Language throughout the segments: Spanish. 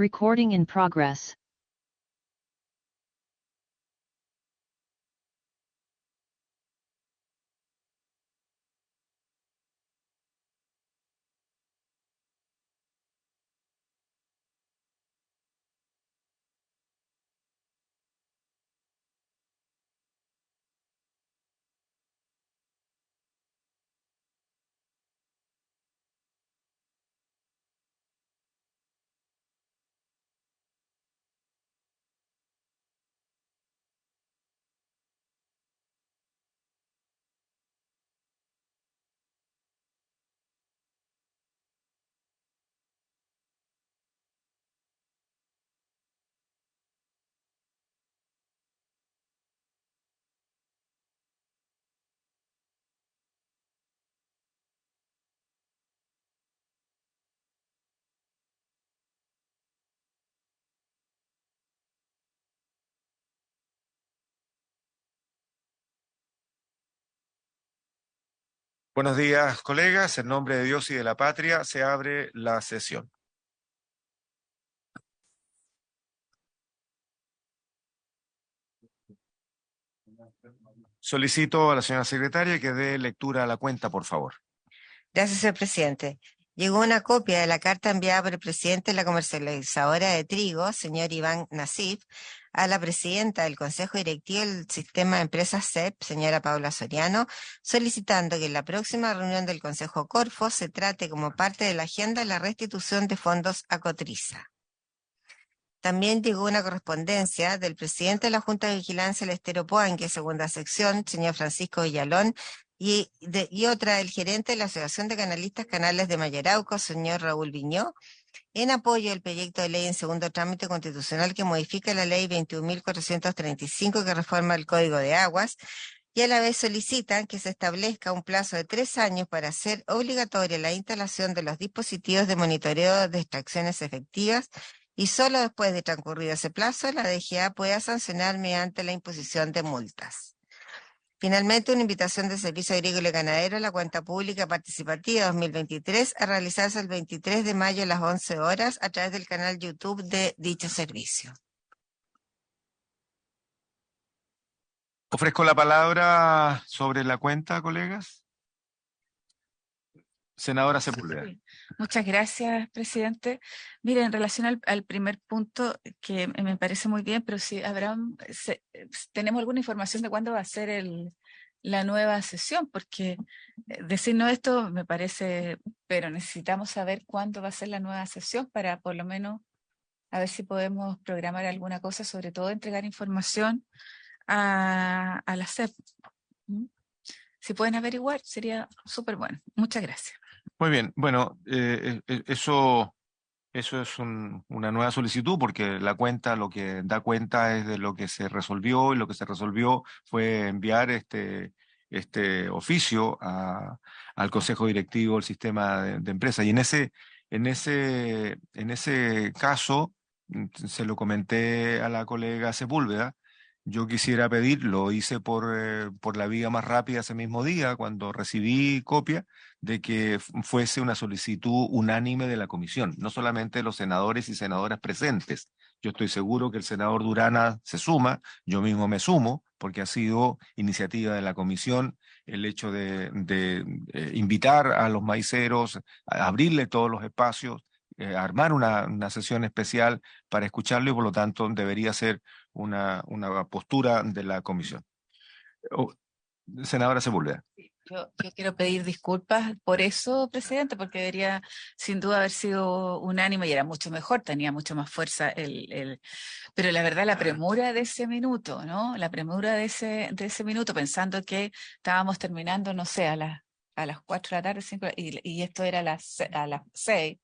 Recording in progress. Buenos días, colegas. En nombre de Dios y de la patria, se abre la sesión. Solicito a la señora secretaria que dé lectura a la cuenta, por favor. Gracias, señor presidente. Llegó una copia de la carta enviada por el presidente de la comercializadora de trigo, señor Iván Nasif, a la presidenta del Consejo Directivo del Sistema de Empresas CEP, señora Paula Soriano, solicitando que en la próxima reunión del Consejo Corfo se trate como parte de la agenda la restitución de fondos a Cotriza. También llegó una correspondencia del presidente de la Junta de Vigilancia del Estero Poanque, segunda sección, señor Francisco Villalón, y otra del gerente de la Asociación de Canalistas Canales de Mayarauco, señor Raúl Viñó, en apoyo del proyecto de ley en segundo trámite constitucional que modifica la ley 21.435 que reforma el Código de Aguas, y a la vez solicitan que se establezca un plazo de 3 años para hacer obligatoria la instalación de los dispositivos de monitoreo de extracciones efectivas, y solo después de transcurrido ese plazo la DGA pueda sancionar mediante la imposición de multas. Finalmente, una invitación del Servicio Agrícola y Ganadero a la cuenta pública participativa 2023 a realizarse el 23 de mayo a las 11 horas a través del canal YouTube de dicho servicio. Ofrezco la palabra sobre la cuenta, colegas. Senadora Sepúlveda. Sí. Muchas gracias, presidente. Mire, en relación al primer punto, que me parece muy bien, pero si tenemos alguna información de cuándo va a ser la nueva sesión, porque decirnos esto me parece, pero necesitamos saber cuándo va a ser la nueva sesión para por lo menos a ver si podemos programar alguna cosa, sobre todo entregar información a la SEP. Si pueden averiguar, sería súper bueno. Muchas gracias. Muy bien. Bueno, eso es una nueva solicitud porque la cuenta lo que da cuenta es de lo que se resolvió y lo que se resolvió fue enviar este oficio al Consejo Directivo del Sistema de Empresas. Y en ese caso se lo comenté a la colega Sepúlveda. Yo quisiera pedir, lo hice por la vía más rápida ese mismo día, cuando recibí copia, de que fuese una solicitud unánime de la comisión, no solamente de los senadores y senadoras presentes. Yo estoy seguro que el senador Durana se suma, yo mismo me sumo, porque ha sido iniciativa de la comisión el hecho de invitar a los maiceros, a abrirle todos los espacios, armar una sesión especial para escucharlo y por lo tanto debería ser una postura de la comisión. Senadora Sepúlveda. Yo quiero pedir disculpas por eso, presidente, porque debería sin duda haber sido unánime y era mucho mejor, tenía mucho más fuerza pero la verdad la premura de ese minuto, ¿no? La premura de ese minuto, pensando que estábamos terminando, no sé, a las 4 de la tarde, 5, y esto era a las 6.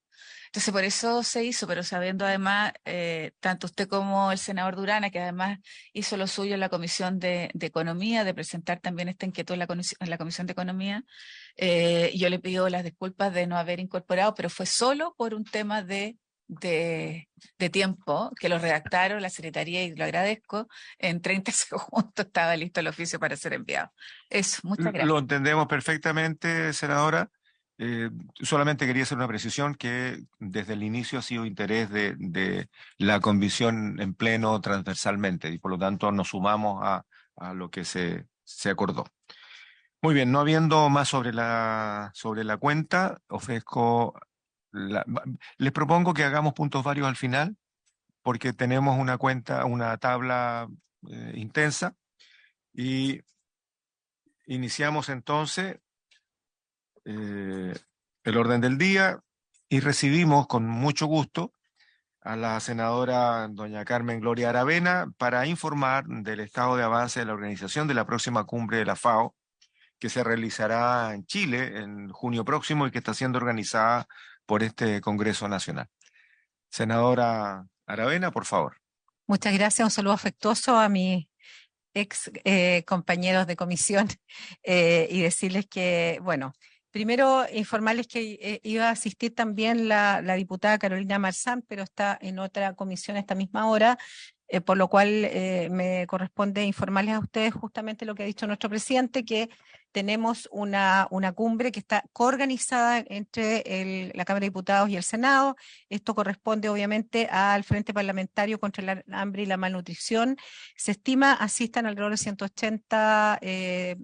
Entonces por eso se hizo, pero sabiendo además, tanto usted como el senador Durana, que además hizo lo suyo en la Comisión de Economía, de presentar también esta inquietud en la Comisión de Economía, yo le pido las disculpas de no haber incorporado, pero fue solo por un tema de tiempo, que lo redactaron la Secretaría, y lo agradezco, en 30 segundos estaba listo el oficio para ser enviado. Eso, muchas gracias. Lo entendemos perfectamente, senadora. Solamente quería hacer una precisión que desde el inicio ha sido interés de la comisión en pleno transversalmente y por lo tanto nos sumamos a lo que se acordó. Muy bien, no habiendo más sobre la cuenta, les propongo que hagamos puntos varios al final porque tenemos una cuenta, una tabla intensa y iniciamos entonces eh, el orden del día y recibimos con mucho gusto a la senadora doña Carmen Gloria Aravena para informar del estado de avance de la organización de la próxima cumbre de la FAO, que se realizará en Chile en junio próximo y que está siendo organizada por este Congreso Nacional. Senadora Aravena, por favor. Muchas gracias, un saludo afectuoso a mis ex compañeros de comisión y decirles que, bueno, primero informarles que iba a asistir también la diputada Carolina Marzán, pero está en otra comisión a esta misma hora, por lo cual me corresponde informarles a ustedes justamente lo que ha dicho nuestro presidente, que tenemos una cumbre que está coorganizada entre la Cámara de Diputados y el Senado. Esto corresponde obviamente al Frente Parlamentario contra el Hambre y la Malnutrición. Se estima asistan alrededor de 180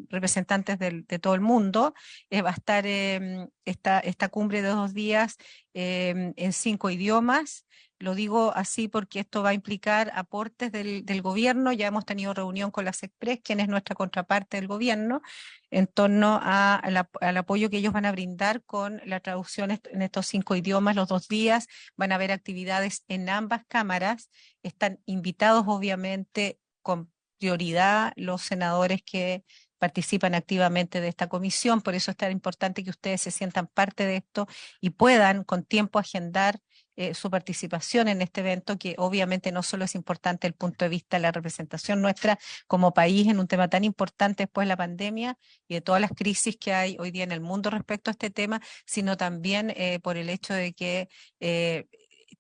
representantes de todo el mundo. Va a estar esta cumbre de 2 días en 5 idiomas. Lo digo así porque esto va a implicar aportes del gobierno. Ya hemos tenido reunión con las Express, quien es nuestra contraparte del gobierno, en torno al apoyo que ellos van a brindar con la traducción en estos 5 idiomas los 2 días. Van a haber actividades en ambas cámaras. Están invitados, obviamente, con prioridad los senadores que participan activamente de esta comisión. Por eso es tan importante que ustedes se sientan parte de esto y puedan con tiempo agendar su participación en este evento, que obviamente no solo es importante desde el punto de vista de la representación nuestra como país en un tema tan importante después de la pandemia y de todas las crisis que hay hoy día en el mundo respecto a este tema, sino también por el hecho de que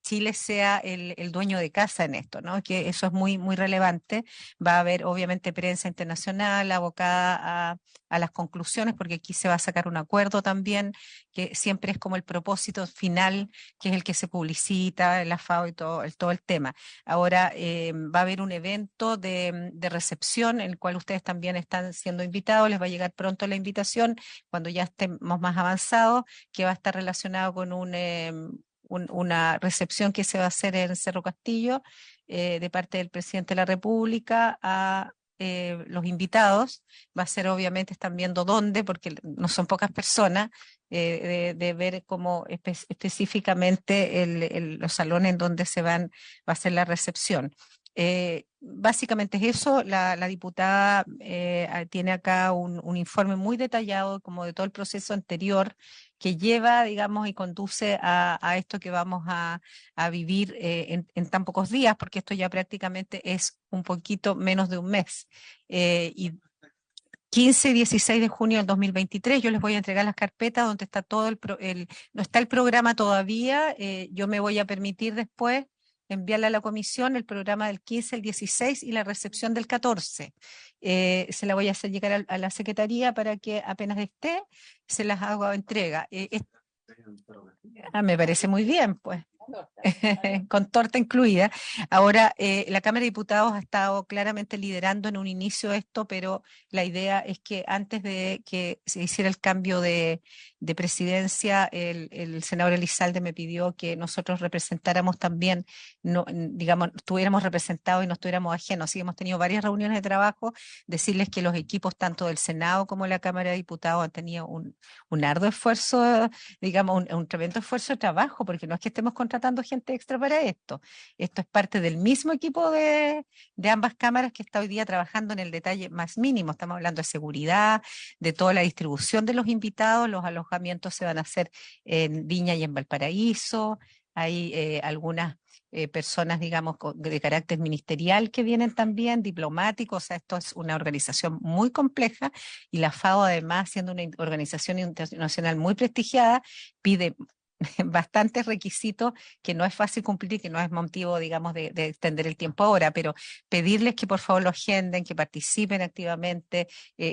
Chile sea el dueño de casa en esto, ¿no? Que eso es muy, muy relevante. Va a haber obviamente prensa internacional abocada a las conclusiones, porque aquí se va a sacar un acuerdo también, que siempre es como el propósito final, que es el que se publicita en la FAO y todo el tema. Ahora va a haber un evento de recepción, en el cual ustedes también están siendo invitados. Les va a llegar pronto la invitación, cuando ya estemos más avanzados, que va a estar relacionado con una recepción que se va a hacer en Cerro Castillo de parte del presidente de la República a los invitados. Va a ser, obviamente, están viendo dónde, porque no son pocas personas, de ver cómo específicamente los salones en donde va a ser la recepción. Básicamente es eso. La diputada tiene acá un informe muy detallado como de todo el proceso anterior que lleva, digamos, y conduce a esto que vamos a vivir en tan pocos días, porque esto ya prácticamente es un poquito menos de un mes. Y 15 y 16 de junio del 2023, yo les voy a entregar las carpetas donde está todo no está el programa todavía. Yo me voy a permitir después enviarle a la comisión el programa del 15, el 16 y la recepción del 14. Se la voy a hacer llegar a la secretaría para que apenas esté, se las haga entrega. Me parece muy bien, pues. Con torta incluida. Ahora, la Cámara de Diputados ha estado claramente liderando en un inicio esto, pero la idea es que antes de que se hiciera el cambio de presidencia, el senador Elizalde me pidió que nosotros representáramos también, no, digamos, estuviéramos representados y no estuviéramos ajenos. Así que hemos tenido varias reuniones de trabajo, decirles que los equipos tanto del Senado como de la Cámara de Diputados han tenido un arduo esfuerzo, digamos, un tremendo esfuerzo de trabajo, porque no es que estemos contratando gente extra para esto. Esto es parte del mismo equipo de ambas cámaras que está hoy día trabajando en el detalle más mínimo. Estamos hablando de seguridad, de toda la distribución de los invitados. Los alojamientos se van a hacer en Viña y en Valparaíso. Hay algunas personas, digamos, de carácter ministerial que vienen también, diplomáticos. O sea, esto es una organización muy compleja y la FAO, además, siendo una organización internacional muy prestigiada, pide bastantes requisitos que no es fácil cumplir y que no es motivo, digamos, de extender el tiempo ahora, pero pedirles que por favor lo agenden, que participen activamente,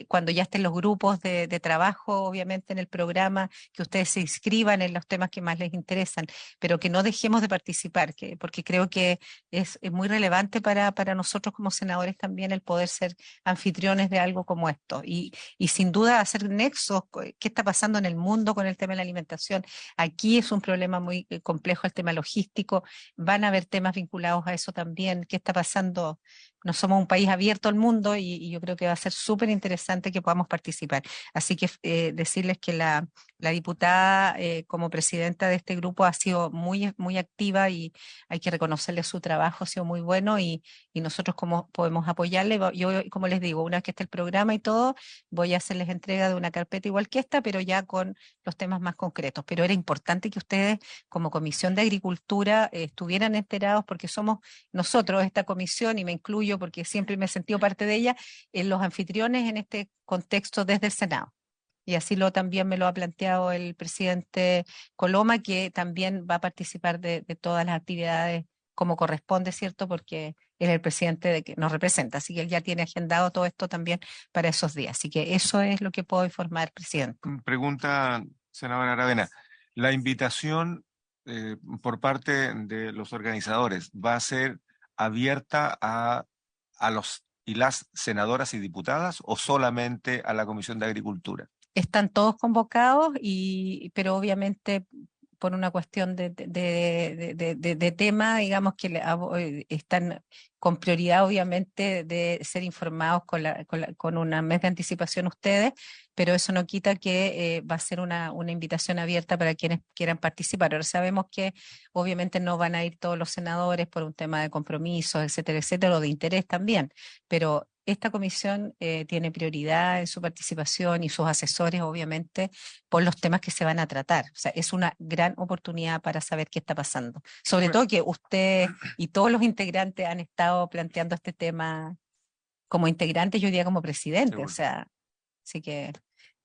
cuando ya estén los grupos de trabajo, obviamente, en el programa, que ustedes se inscriban en los temas que más les interesan, pero que no dejemos de participar, porque creo que es muy relevante para nosotros como senadores también el poder ser anfitriones de algo como esto. Y sin duda hacer nexos, qué está pasando en el mundo con el tema de la alimentación. Aquí es un problema muy complejo el tema logístico, van a haber temas vinculados a eso también, qué está pasando. No somos un país abierto al mundo y yo creo que va a ser súper interesante que podamos participar. Así que decirles que la diputada como presidenta de este grupo ha sido muy activa y hay que reconocerle su trabajo, ha sido muy bueno y nosotros como podemos apoyarle. Yo, como les digo, una vez que esté el programa y todo, voy a hacerles entrega de una carpeta igual que esta, pero ya con los temas más concretos. Pero era importante que ustedes como Comisión de Agricultura estuvieran enterados porque somos nosotros, esta comisión, y me incluyo porque siempre me he sentido parte de ella, los anfitriones en este contexto desde el Senado. Y así también me lo ha planteado el presidente Coloma, que también va a participar de todas las actividades como corresponde, ¿cierto? Porque él es el presidente de que nos representa, así que él ya tiene agendado todo esto también para esos días. Así que eso es lo que puedo informar, presidente. Pregunta, senadora Aravena, la invitación por parte de los organizadores va a ser abierta a los y las senadoras y diputadas o solamente a la Comisión de Agricultura? Están todos convocados, pero obviamente por una cuestión de tema, digamos que están con prioridad obviamente de ser informados con un mes de anticipación ustedes, pero eso no quita que va a ser una invitación abierta para quienes quieran participar. Ahora sabemos que obviamente no van a ir todos los senadores por un tema de compromisos, etcétera, o de interés también, pero esta comisión tiene prioridad en su participación y sus asesores, obviamente, por los temas que se van a tratar. O sea, es una gran oportunidad para saber qué está pasando. Sobre todo que usted y todos los integrantes han estado planteando este tema como integrantes, yo diría como presidente. Seguro. O sea, así que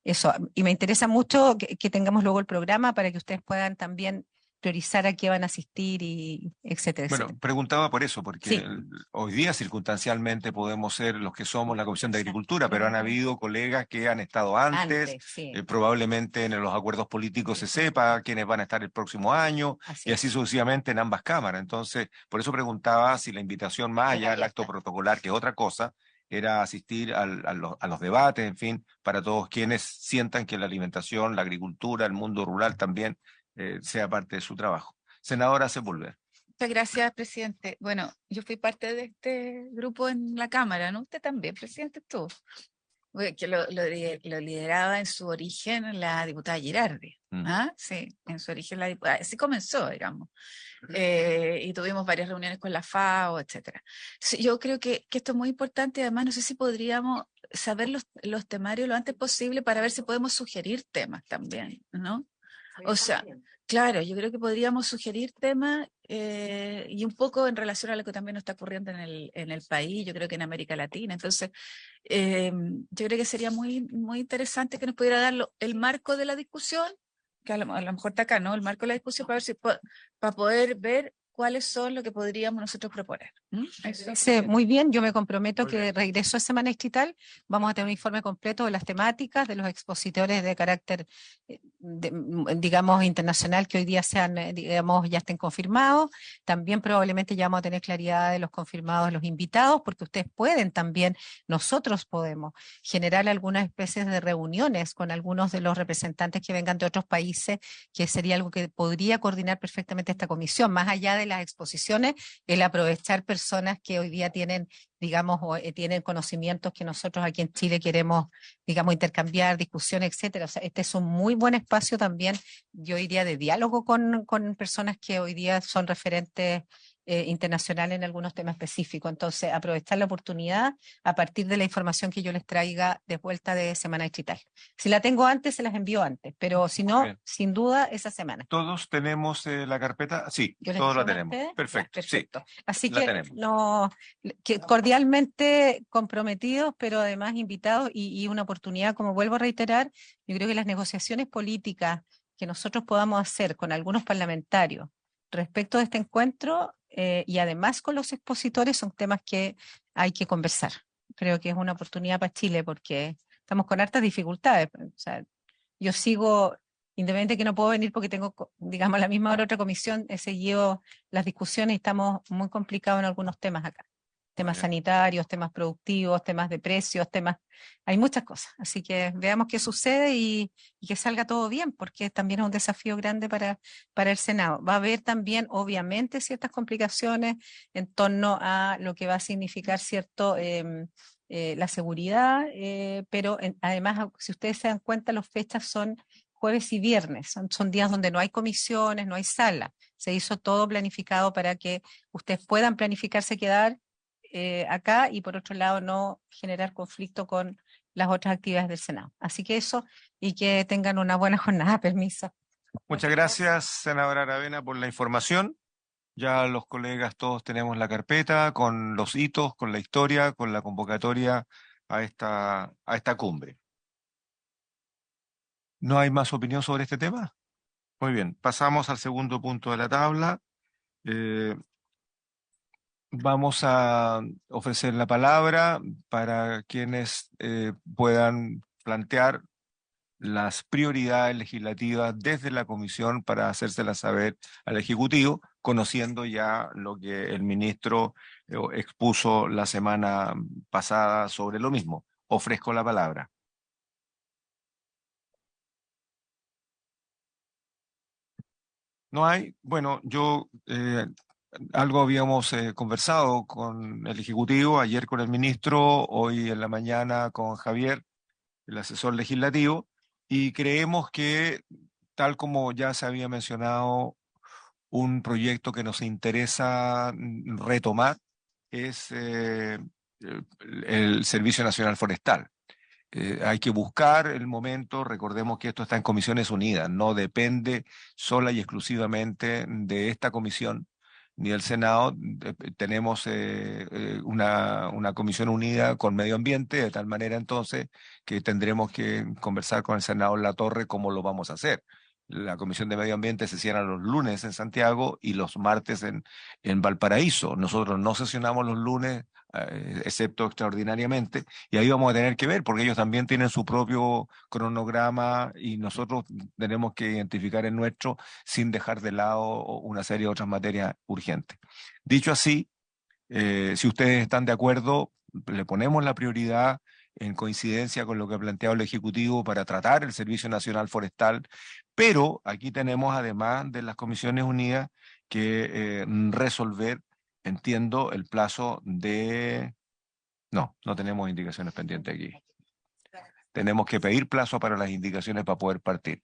eso. Y me interesa mucho que tengamos luego el programa para que ustedes puedan también priorizar a qué van a asistir y etcétera, Bueno, etcétera. preguntaba por eso, porque Sí. hoy día circunstancialmente podemos ser los que somos la Comisión de Agricultura, pero han habido colegas que han estado antes, sí. probablemente en los acuerdos políticos se sepa quiénes van a estar el próximo año Así y así es. sucesivamente en ambas cámaras. Entonces, por eso preguntaba si la invitación más allá del acto protocolar, que es otra cosa, era asistir a los debates, en fin, para todos quienes sientan que la alimentación, la agricultura, el mundo rural también sea parte de su trabajo. Senadora Sepúlveda. Muchas gracias, presidente. Bueno, yo fui parte de este grupo en la Cámara, ¿no? Usted también, presidente, estuvo. Que lo lideraba en su origen la diputada Girardi. ¿Ah? Sí, en su origen la diputada. Así comenzó, digamos. Y tuvimos varias reuniones con la FAO, etcétera. Sí, yo creo que esto es muy importante. Además, no sé si podríamos saber los temarios lo antes posible para ver si podemos sugerir temas también, ¿no? O sea, claro, yo creo que podríamos sugerir temas y un poco en relación a lo que también nos está ocurriendo en el país, yo creo que en América Latina. Entonces, yo creo que sería muy interesante que nos pudiera dar el marco de la discusión, que a lo mejor está acá, ¿no? El marco de la discusión para ver si para poder ver cuáles son lo que podríamos nosotros proponer. Sí, muy bien, yo me comprometo que regreso a Semana Distrital, vamos a tener un informe completo de las temáticas, de los expositores de carácter, digamos, internacional que hoy día digamos, ya estén confirmados. También probablemente ya vamos a tener claridad de los confirmados, los invitados, porque ustedes pueden también, nosotros podemos generar algunas especies de reuniones con algunos de los representantes que vengan de otros países, que sería algo que podría coordinar perfectamente esta comisión, más allá de las exposiciones, el aprovechar personas que hoy día tienen, digamos, tienen conocimientos que nosotros aquí en Chile queremos, digamos, intercambiar, discusión, etcétera. O sea, este es un muy buen espacio también, yo diría, de diálogo con personas que hoy día son referentes internacionales en algunos temas específicos. Entonces, aprovechar la oportunidad a partir de la información que yo les traiga de vuelta de Semana Distrital. Si la tengo antes, se las envío antes, pero si no, sin duda, esa semana. ¿Todos tenemos la carpeta? Sí, todos la tenemos. Perfecto, perfecto. Sí, así la que, tenemos. que cordialmente comprometidos, pero además invitados y una oportunidad, como vuelvo a reiterar, yo creo que las negociaciones políticas que nosotros podamos hacer con algunos parlamentarios respecto de este encuentro y además con los expositores son temas que hay que conversar. Creo que es una oportunidad para Chile porque estamos con hartas dificultades. O sea, yo sigo, independiente que no puedo venir porque tengo, digamos, a la misma hora otra comisión, he seguido las discusiones y estamos muy complicados en algunos temas acá. Temas sanitarios, temas productivos, temas de precios, hay muchas cosas. Así que veamos qué sucede y que salga todo bien, porque también es un desafío grande para el Senado. Va a haber también, obviamente, ciertas complicaciones en torno a lo que va a significar, ¿cierto?, la seguridad, pero además, si ustedes se dan cuenta, las fechas son jueves y viernes, son días donde no hay comisiones, no hay sala. Se hizo todo planificado para que ustedes puedan planificarse quedar acá y por otro lado no generar conflicto con las otras actividades del Senado. Así que eso y que tengan una buena jornada. Permiso. Muchas gracias, senadora Aravena, por la información. Ya los colegas todos tenemos la carpeta con los hitos, con la historia, con la convocatoria a esta cumbre. ¿No hay más opinión sobre este tema? Muy bien, pasamos al segundo punto de la tabla. Vamos a ofrecer la palabra para quienes puedan plantear las prioridades legislativas desde la comisión para hacérselas saber al Ejecutivo, conociendo ya lo que el ministro expuso la semana pasada sobre lo mismo. Ofrezco la palabra. ¿No hay? Bueno, yo algo habíamos conversado con el Ejecutivo, ayer con el ministro, hoy en la mañana con Javier, el asesor legislativo, y creemos que, tal como ya se había mencionado, un proyecto que nos interesa retomar es el Servicio Nacional Forestal. Hay que buscar el momento, recordemos que esto está en Comisiones Unidas, no depende sola y exclusivamente de esta comisión ni del Senado. Tenemos una comisión unida con Medio Ambiente, de tal manera entonces que tendremos que conversar con el senador Latorre cómo lo vamos a hacer. La Comisión de Medio Ambiente se cierra los lunes en Santiago y los martes en Valparaíso. Nosotros no sesionamos los lunes, excepto extraordinariamente, y ahí vamos a tener que ver, porque ellos también tienen su propio cronograma y nosotros tenemos que identificar el nuestro sin dejar de lado una serie de otras materias urgentes. Dicho así, si ustedes están de acuerdo, le ponemos la prioridad en coincidencia con lo que ha planteado el Ejecutivo para tratar el Servicio Nacional Forestal, pero aquí tenemos, además de las Comisiones Unidas, que resolver, entiendo, el plazo de... No, no tenemos indicaciones pendientes aquí. Tenemos que pedir plazo para las indicaciones para poder partir.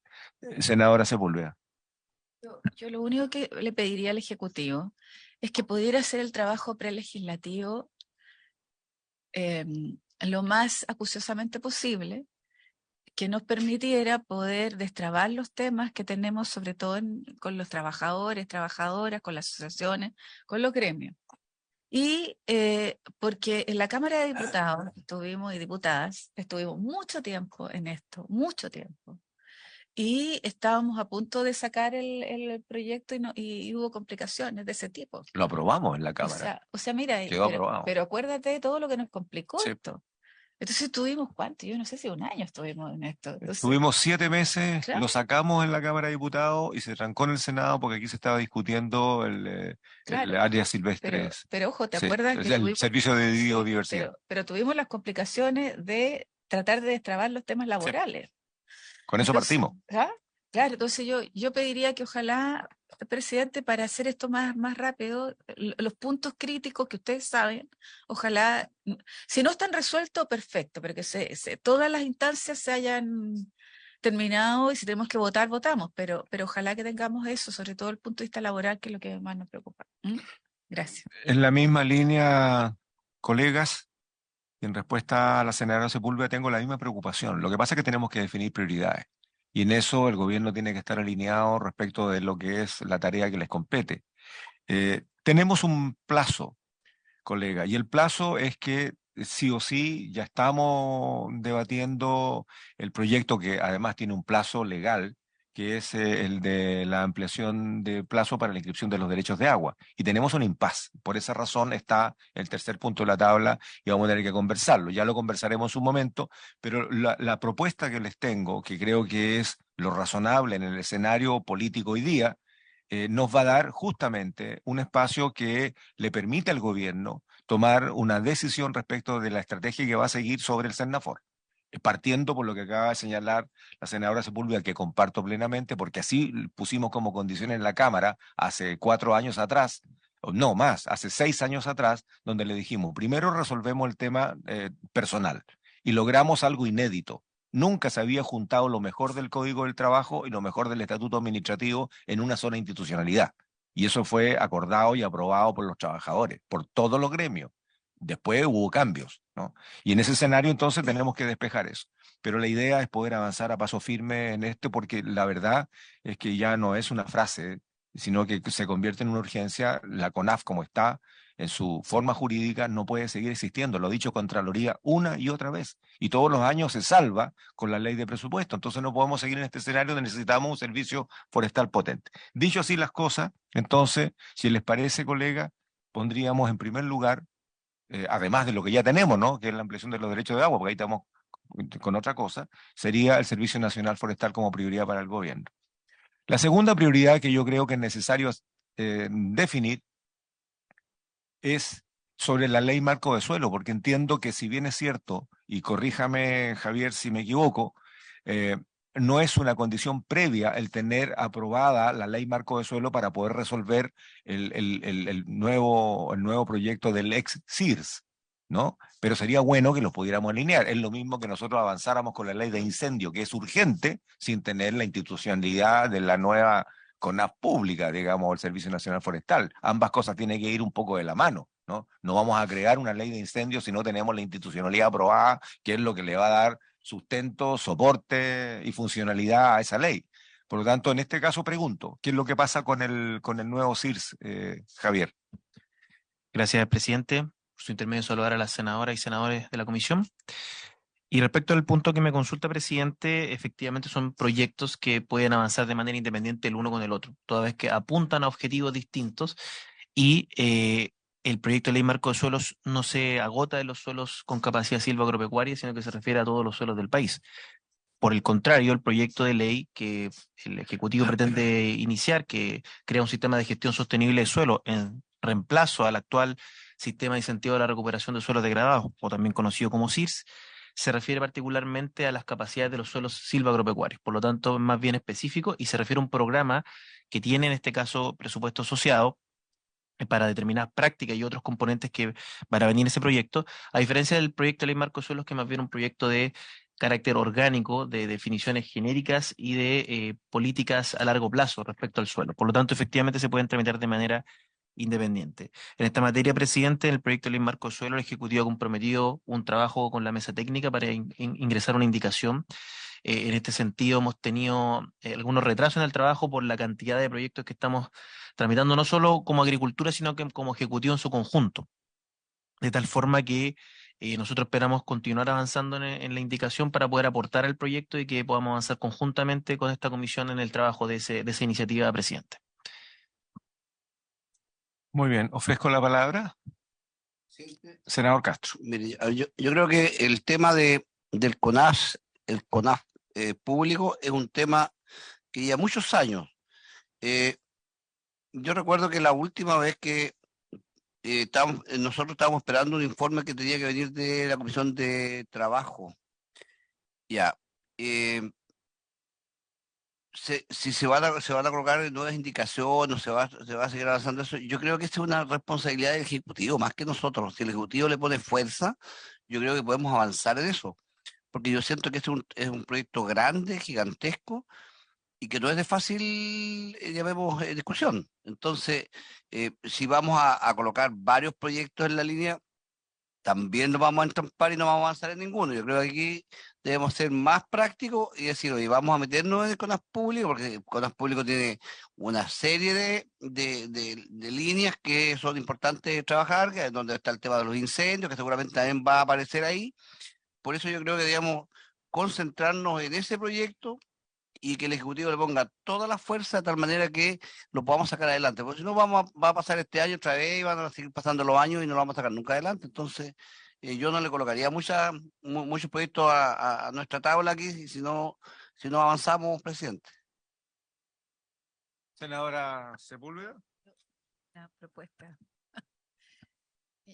Senadora Sepúlveda. Yo lo único que le pediría al Ejecutivo es que pudiera hacer el trabajo prelegislativo lo más acuciosamente posible, que nos permitiera poder destrabar los temas que tenemos, sobre todo con los trabajadores, trabajadoras, con las asociaciones, con los gremios. Y porque en la Cámara de Diputados y diputadas estuvimos mucho tiempo en esto, mucho tiempo. Y estábamos a punto de sacar el proyecto y hubo complicaciones de ese tipo. Lo aprobamos en la Cámara. O sea, mira, pero acuérdate de todo lo que nos complicó esto. Entonces estuvimos, ¿cuánto? Yo no sé si un año estuvimos en esto. Estuvimos 7 meses, claro. Lo sacamos en la Cámara de Diputados y se trancó en el Senado porque aquí se estaba discutiendo el área silvestre. Pero ojo, ¿te acuerdas que el servicio de biodiversidad? Pero tuvimos las complicaciones de tratar de destrabar los temas laborales. Con eso partimos. Claro, entonces yo pediría que ojalá, presidente, para hacer esto más rápido, los puntos críticos que ustedes saben, ojalá, si no están resueltos, perfecto, pero que todas las instancias se hayan terminado y si tenemos que votar, votamos, pero ojalá que tengamos eso, sobre todo el punto de vista laboral, que es lo que más nos preocupa. Gracias. En la misma línea, colegas, en respuesta a la senadora Sepúlveda, tengo la misma preocupación. Lo que pasa es que tenemos que definir prioridades. Y en eso el gobierno tiene que estar alineado respecto de lo que es la tarea que les compete. Tenemos un plazo, colega, y el plazo es que sí o sí ya estamos debatiendo el proyecto que además tiene un plazo legal, que es el de la ampliación de plazo para la inscripción de los derechos de agua. Y tenemos un impasse. Por esa razón está el tercer punto de la tabla y vamos a tener que conversarlo. Ya lo conversaremos en su momento, pero la propuesta que les tengo, que creo que es lo razonable en el escenario político hoy día, nos va a dar justamente un espacio que le permite al gobierno tomar una decisión respecto de la estrategia que va a seguir sobre el Sennafor, partiendo por lo que acaba de señalar la senadora Sepúlveda, que comparto plenamente, porque así pusimos como condición en la Cámara hace 4 años atrás, o no más, hace 6 años atrás, donde le dijimos, primero resolvemos el tema personal y logramos algo inédito. Nunca se había juntado lo mejor del Código del Trabajo y lo mejor del Estatuto Administrativo en una sola institucionalidad. Y eso fue acordado y aprobado por los trabajadores, por todos los gremios. Después hubo cambios, ¿no? Y en ese escenario entonces tenemos que despejar eso. Pero la idea es poder avanzar a paso firme en esto porque la verdad es que ya no es una frase, sino que se convierte en una urgencia. La CONAF como está en su forma jurídica no puede seguir existiendo. Lo ha dicho Contraloría una y otra vez. Y todos los años se salva con la ley de presupuesto. Entonces no podemos seguir en este escenario donde necesitamos un servicio forestal potente. Dicho así las cosas, entonces, si les parece, colega, pondríamos en primer lugar además de lo que ya tenemos, ¿no? Que es la ampliación de los derechos de agua, porque ahí estamos con otra cosa, sería el Servicio Nacional Forestal como prioridad para el gobierno. La segunda prioridad que yo creo que es necesario definir es sobre la ley marco de suelo, porque entiendo que si bien es cierto, y corríjame Javier si me equivoco, eh, no es una condición previa el tener aprobada la ley marco de suelo para poder resolver el nuevo proyecto del ex CIRS, ¿no? Pero sería bueno que los pudiéramos alinear. Es lo mismo que nosotros avanzáramos con la ley de incendio, que es urgente, sin tener la institucionalidad de la nueva CONAF pública, digamos, el Servicio Nacional Forestal. Ambas cosas tienen que ir un poco de la mano, ¿no? No vamos a crear una ley de incendios si no tenemos la institucionalidad aprobada, que es lo que le va a dar sustento, soporte y funcionalidad a esa ley. Por lo tanto, en este caso pregunto, ¿qué es lo que pasa con el nuevo CIRS, Javier? Gracias, presidente. Por su intermedio, saludar a las senadoras y senadores de la comisión. Y respecto al punto que me consulta, presidente, efectivamente son proyectos que pueden avanzar de manera independiente el uno con el otro, toda vez que apuntan a objetivos distintos y el proyecto de ley marco de suelos no se agota en los suelos con capacidad silvagropecuaria, sino que se refiere a todos los suelos del país. Por el contrario, el proyecto de ley que el Ejecutivo pretende iniciar, que crea un sistema de gestión sostenible de suelo en reemplazo al actual sistema de incentivo a la recuperación de suelos degradados, o también conocido como SIRS, se refiere particularmente a las capacidades de los suelos silvagropecuarios. Por lo tanto, es más bien específico y se refiere a un programa que tiene en este caso presupuesto asociado para determinadas prácticas y otros componentes que van a venir en ese proyecto, a diferencia del proyecto de ley marco de suelos, que es más bien un proyecto de carácter orgánico, de definiciones genéricas y de políticas a largo plazo respecto al suelo. Por lo tanto, efectivamente se pueden tramitar de manera independiente. En esta materia, presidente, en el proyecto de ley marco de suelo, el Ejecutivo ha comprometido un trabajo con la mesa técnica para ingresar una indicación. En este sentido, hemos tenido algunos retrasos en el trabajo por la cantidad de proyectos que estamos tramitando, no solo como agricultura, sino que como ejecutivo en su conjunto. De tal forma que nosotros esperamos continuar avanzando en la indicación para poder aportar al proyecto y que podamos avanzar conjuntamente con esta comisión en el trabajo de esa iniciativa, presidente. Muy bien, ofrezco la palabra. Sí, Senador Castro. mire, yo creo que el tema del CONAF, el CONAF público, es un tema que ya muchos años. eh, yo recuerdo que la última vez que nosotros estábamos esperando un informe que tenía que venir de la Comisión de Trabajo. Ya. Si se van a colocar nuevas indicaciones, o se va a seguir avanzando eso, yo creo que esta es una responsabilidad del Ejecutivo, más que nosotros. Si el Ejecutivo le pone fuerza, yo creo que podemos avanzar en eso, porque yo siento que este es un proyecto grande, gigantesco, y que no es de fácil, llamemos, discusión. Entonces, si vamos a colocar varios proyectos en la línea, también nos vamos a entrampar y no vamos a avanzar en ninguno. Yo creo que aquí debemos ser más prácticos y decir, oye, vamos a meternos en el CONAF público, porque el CONAF público tiene una serie de líneas que son importantes de trabajar, que es donde está el tema de los incendios, que seguramente también va a aparecer ahí. Por eso yo creo que debemos concentrarnos en ese proyecto y que el Ejecutivo le ponga toda la fuerza de tal manera que lo podamos sacar adelante. Porque si no, va a pasar este año otra vez y van a seguir pasando los años y no lo vamos a sacar nunca adelante. Entonces, yo no le colocaría muchos proyectos a nuestra tabla aquí si no avanzamos, presidente. Senadora Sepúlveda. Una propuesta.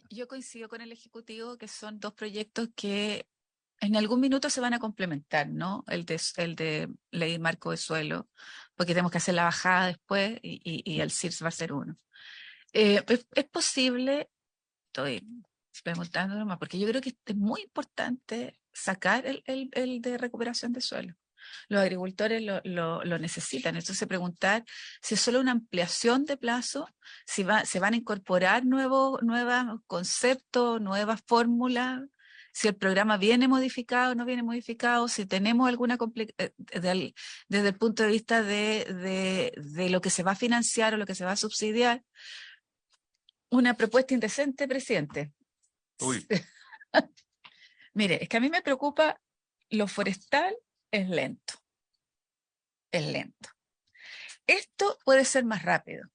Yo coincido con el Ejecutivo que son dos proyectos que en algún minuto se van a complementar, ¿no? El de ley marco de suelo, porque tenemos que hacer la bajada después y el CIRS va a ser uno. Es posible, estoy preguntando nomás, porque yo creo que es muy importante sacar el de recuperación de suelo. Los agricultores lo necesitan. Entonces, preguntar si es solo una ampliación de plazo, si se van a incorporar nuevos conceptos, nuevas fórmulas, si el programa viene modificado o no viene modificado, si tenemos alguna desde el punto de vista de lo que se va a financiar o lo que se va a subsidiar. Una propuesta indecente, presidente. Uy. Mire, es que a mí me preocupa lo forestal, es lento. Es lento. Esto puede ser más rápido.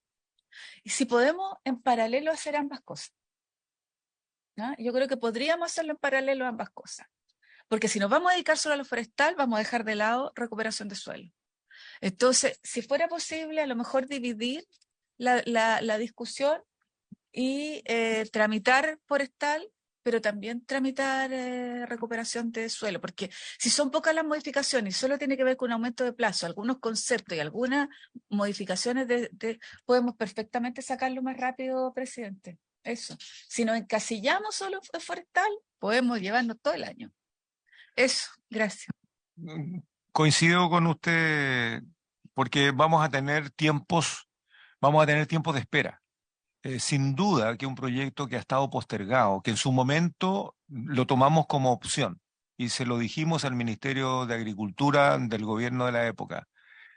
Y si podemos en paralelo hacer ambas cosas, ¿no? Yo creo que podríamos hacerlo en paralelo ambas cosas. Porque si nos vamos a dedicar solo a lo forestal, vamos a dejar de lado recuperación de suelo. Entonces, si fuera posible, a lo mejor dividir la discusión y tramitar forestal, pero también tramitar recuperación de suelo, porque si son pocas las modificaciones y solo tiene que ver con un aumento de plazo, algunos conceptos y algunas modificaciones podemos perfectamente sacarlo más rápido, presidente. Eso. Si nos encasillamos solo en forestal, podemos llevarnos todo el año. Eso, gracias. Coincido con usted porque vamos a tener tiempos de espera. Sin duda que un proyecto que ha estado postergado, que en su momento lo tomamos como opción y se lo dijimos al Ministerio de Agricultura del gobierno de la época.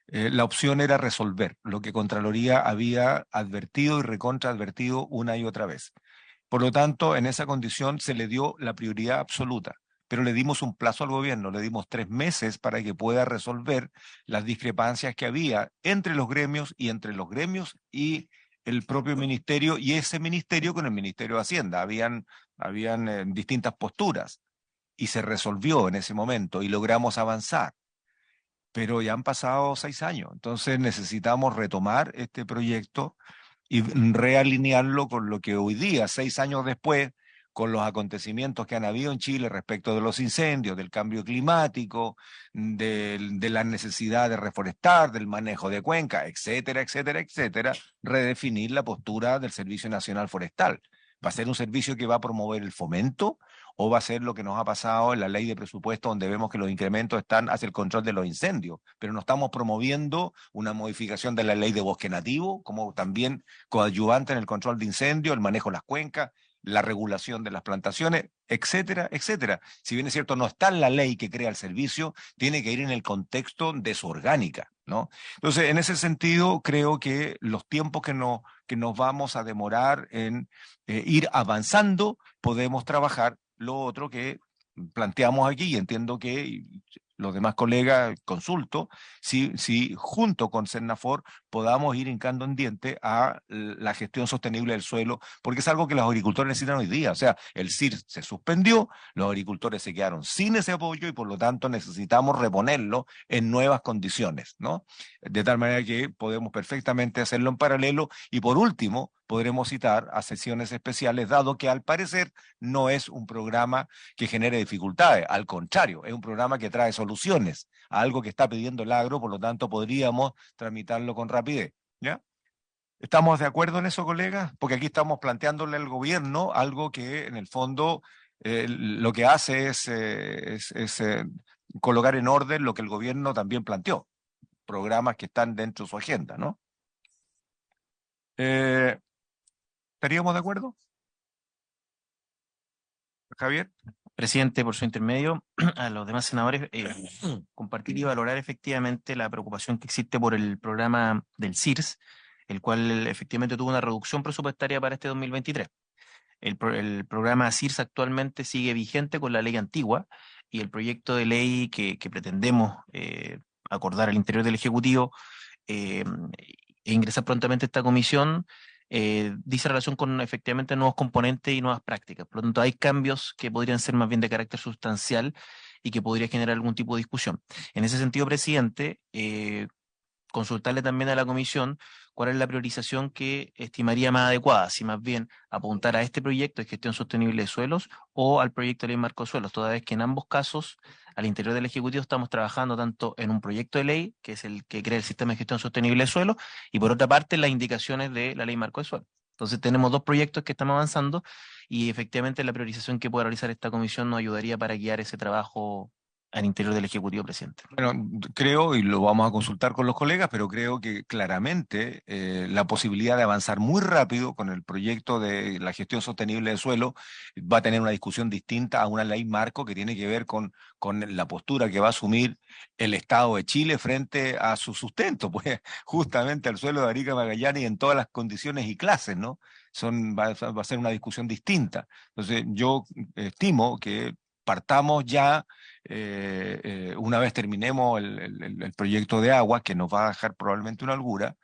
La opción era resolver lo que Contraloría había advertido y recontraadvertido una y otra vez. Por lo tanto, en esa condición se le dio la prioridad absoluta, pero le dimos un plazo al gobierno, le dimos 3 meses para que pueda resolver las discrepancias que había entre los gremios y y el propio ministerio y ese ministerio con el Ministerio de Hacienda. Habían distintas posturas y se resolvió en ese momento y logramos avanzar. Pero ya han pasado 6 años, entonces necesitamos retomar este proyecto y realinearlo con lo que hoy día, 6 años después, con los acontecimientos que han habido en Chile respecto de los incendios, del cambio climático, de la necesidad de reforestar, del manejo de cuencas, etcétera, etcétera, etcétera, redefinir la postura del Servicio Nacional Forestal. ¿Va a ser un servicio que va a promover el fomento o va a ser lo que nos ha pasado en la ley de presupuesto donde vemos que los incrementos están hacia el control de los incendios, pero no estamos promoviendo una modificación de la ley de bosque nativo, como también coadyuvante en el control de incendios, el manejo de las cuencas, la regulación de las plantaciones, etcétera, etcétera? Si bien es cierto, no está en la ley que crea el servicio, tiene que ir en el contexto de su orgánica, ¿no? Entonces, en ese sentido, creo que los tiempos que nos vamos a demorar en ir avanzando, podemos trabajar lo otro que planteamos aquí, y entiendo que los demás colegas consulto, si junto con Sennafor podamos ir hincando en diente a la gestión sostenible del suelo, porque es algo que los agricultores necesitan hoy día. O sea, el CIR se suspendió, los agricultores se quedaron sin ese apoyo y por lo tanto necesitamos reponerlo en nuevas condiciones, ¿no? De tal manera que podemos perfectamente hacerlo en paralelo y por último podremos citar a sesiones especiales, dado que al parecer no es un programa que genere dificultades, al contrario, es un programa que trae soluciones a algo que está pidiendo el agro, por lo tanto podríamos tramitarlo con rapidez, ¿ya? ¿Estamos de acuerdo en eso, colegas? Porque aquí estamos planteándole al gobierno algo que en el fondo lo que hace es colocar en orden lo que el gobierno también planteó, programas que están dentro de su agenda, ¿no? ¿Estaríamos de acuerdo? Javier. Presidente, por su intermedio, a los demás senadores, compartir y valorar efectivamente la preocupación que existe por el programa del CIRS, el cual efectivamente tuvo una reducción presupuestaria para este 2023. El programa CIRS actualmente sigue vigente con la ley antigua y el proyecto de ley que pretendemos acordar al interior del Ejecutivo e ingresar prontamente a esta comisión, dice relación con efectivamente nuevos componentes y nuevas prácticas. Por lo tanto, hay cambios que podrían ser más bien de carácter sustancial y que podría generar algún tipo de discusión. En ese sentido, presidente, consultarle también a la comisión cuál es la priorización que estimaría más adecuada, si más bien apuntar a este proyecto de gestión sostenible de suelos o al proyecto de ley marco de suelos, toda vez que en ambos casos, al interior del Ejecutivo, estamos trabajando tanto en un proyecto de ley, que es el que crea el sistema de gestión sostenible de suelos, y por otra parte, las indicaciones de la ley marco de suelos. Entonces tenemos dos proyectos que estamos avanzando y efectivamente la priorización que pueda realizar esta comisión nos ayudaría para guiar ese trabajo al interior del Ejecutivo, presidente. Bueno, creo, y lo vamos a consultar con los colegas, pero creo que claramente la posibilidad de avanzar muy rápido con el proyecto de la gestión sostenible del suelo va a tener una discusión distinta a una ley marco que tiene que ver con la postura que va a asumir el Estado de Chile frente a su sustento, pues justamente al suelo de Arica Magallanes y en todas las condiciones y clases, ¿no? Va a ser una discusión distinta. Entonces, yo estimo que partamos ya una vez terminemos el proyecto de agua, que nos va a dejar probablemente una holgura,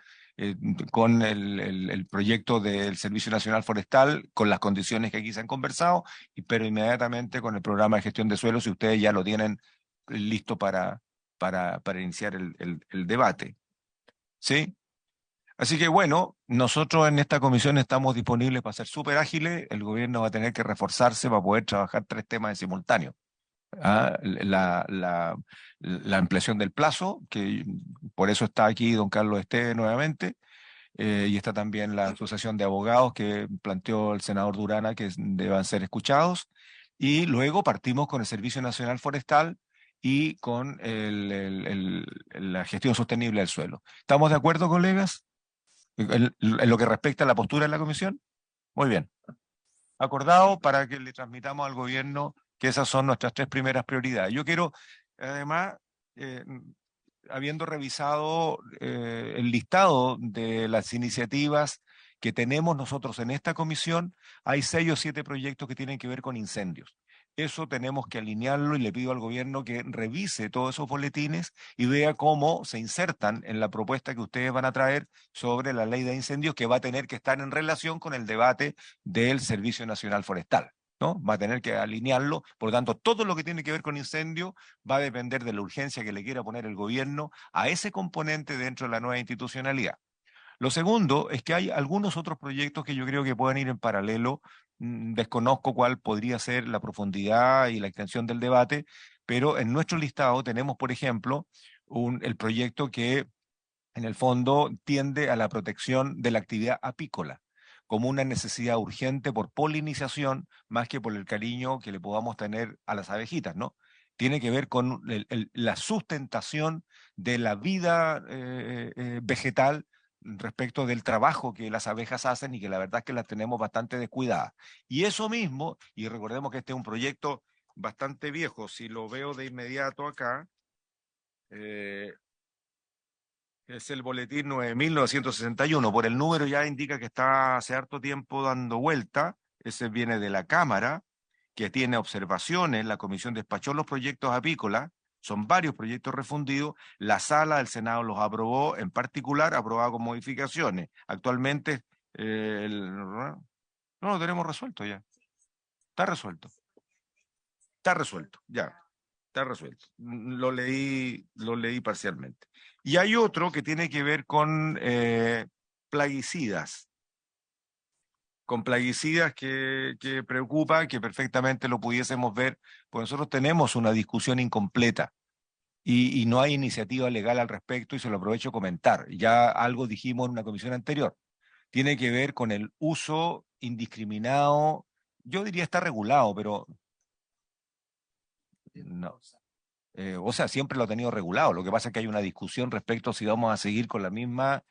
con el proyecto del Servicio Nacional Forestal, con las condiciones que aquí se han conversado, pero inmediatamente con el programa de gestión de suelos, si ustedes ya lo tienen listo para iniciar el debate. ¿Sí? Así que bueno, nosotros en esta comisión estamos disponibles para ser súper ágiles. El gobierno va a tener que reforzarse para poder trabajar 3 temas en simultáneo. La ampliación del plazo, que por eso está aquí don Carlos Esteve nuevamente, y está también la asociación de abogados que planteó el senador Durana que deban ser escuchados, y luego partimos con el Servicio Nacional Forestal y con la gestión sostenible del suelo. ¿Estamos de acuerdo, colegas? En lo que respecta a la postura de la comisión. Muy bien. Acordado para que le transmitamos al gobierno que esas son nuestras 3 primeras prioridades. Yo quiero, además, eh, habiendo revisado el listado de las iniciativas que tenemos nosotros en esta comisión, hay 6 o 7 proyectos que tienen que ver con incendios. Eso tenemos que alinearlo y le pido al gobierno que revise todos esos boletines y vea cómo se insertan en la propuesta que ustedes van a traer sobre la ley de incendios, que va a tener que estar en relación con el debate del Servicio Nacional Forestal, ¿no? Va a tener que alinearlo. Por lo tanto, todo lo que tiene que ver con incendio va a depender de la urgencia que le quiera poner el gobierno a ese componente dentro de la nueva institucionalidad. Lo segundo es que hay algunos otros proyectos que yo creo que pueden ir en paralelo. Desconozco cuál podría ser la profundidad y la extensión del debate, pero en nuestro listado tenemos, por ejemplo, el proyecto que en el fondo tiende a la protección de la actividad apícola como una necesidad urgente por polinización, más que por el cariño que le podamos tener a las abejitas, ¿no? Tiene que ver con la sustentación de la vida vegetal respecto del trabajo que las abejas hacen y que la verdad es que las tenemos bastante descuidadas. Y eso mismo, y recordemos que este es un proyecto bastante viejo, si lo veo de inmediato acá, es el boletín 9.961. Por el número ya indica que está hace harto tiempo dando vuelta. Ese viene de la Cámara, que tiene observaciones. La Comisión despachó los proyectos apícolas. Son varios proyectos refundidos. La Sala del Senado los aprobó, en particular aprobado con modificaciones. Actualmente no lo tenemos resuelto ya. Está resuelto. Está resuelto, ya. Está resuelto. Lo leí parcialmente. Y hay otro que tiene que ver plaguicidas, con plaguicidas que preocupa, que perfectamente lo pudiésemos ver, pues nosotros tenemos una discusión incompleta y no hay iniciativa legal al respecto, y se lo aprovecho a comentar. Ya algo dijimos en una comisión anterior. Tiene que ver con el uso indiscriminado, yo diría está regulado, pero no. O sea, siempre lo ha tenido regulado. Lo que pasa es que hay una discusión respecto a si vamos a seguir con la misma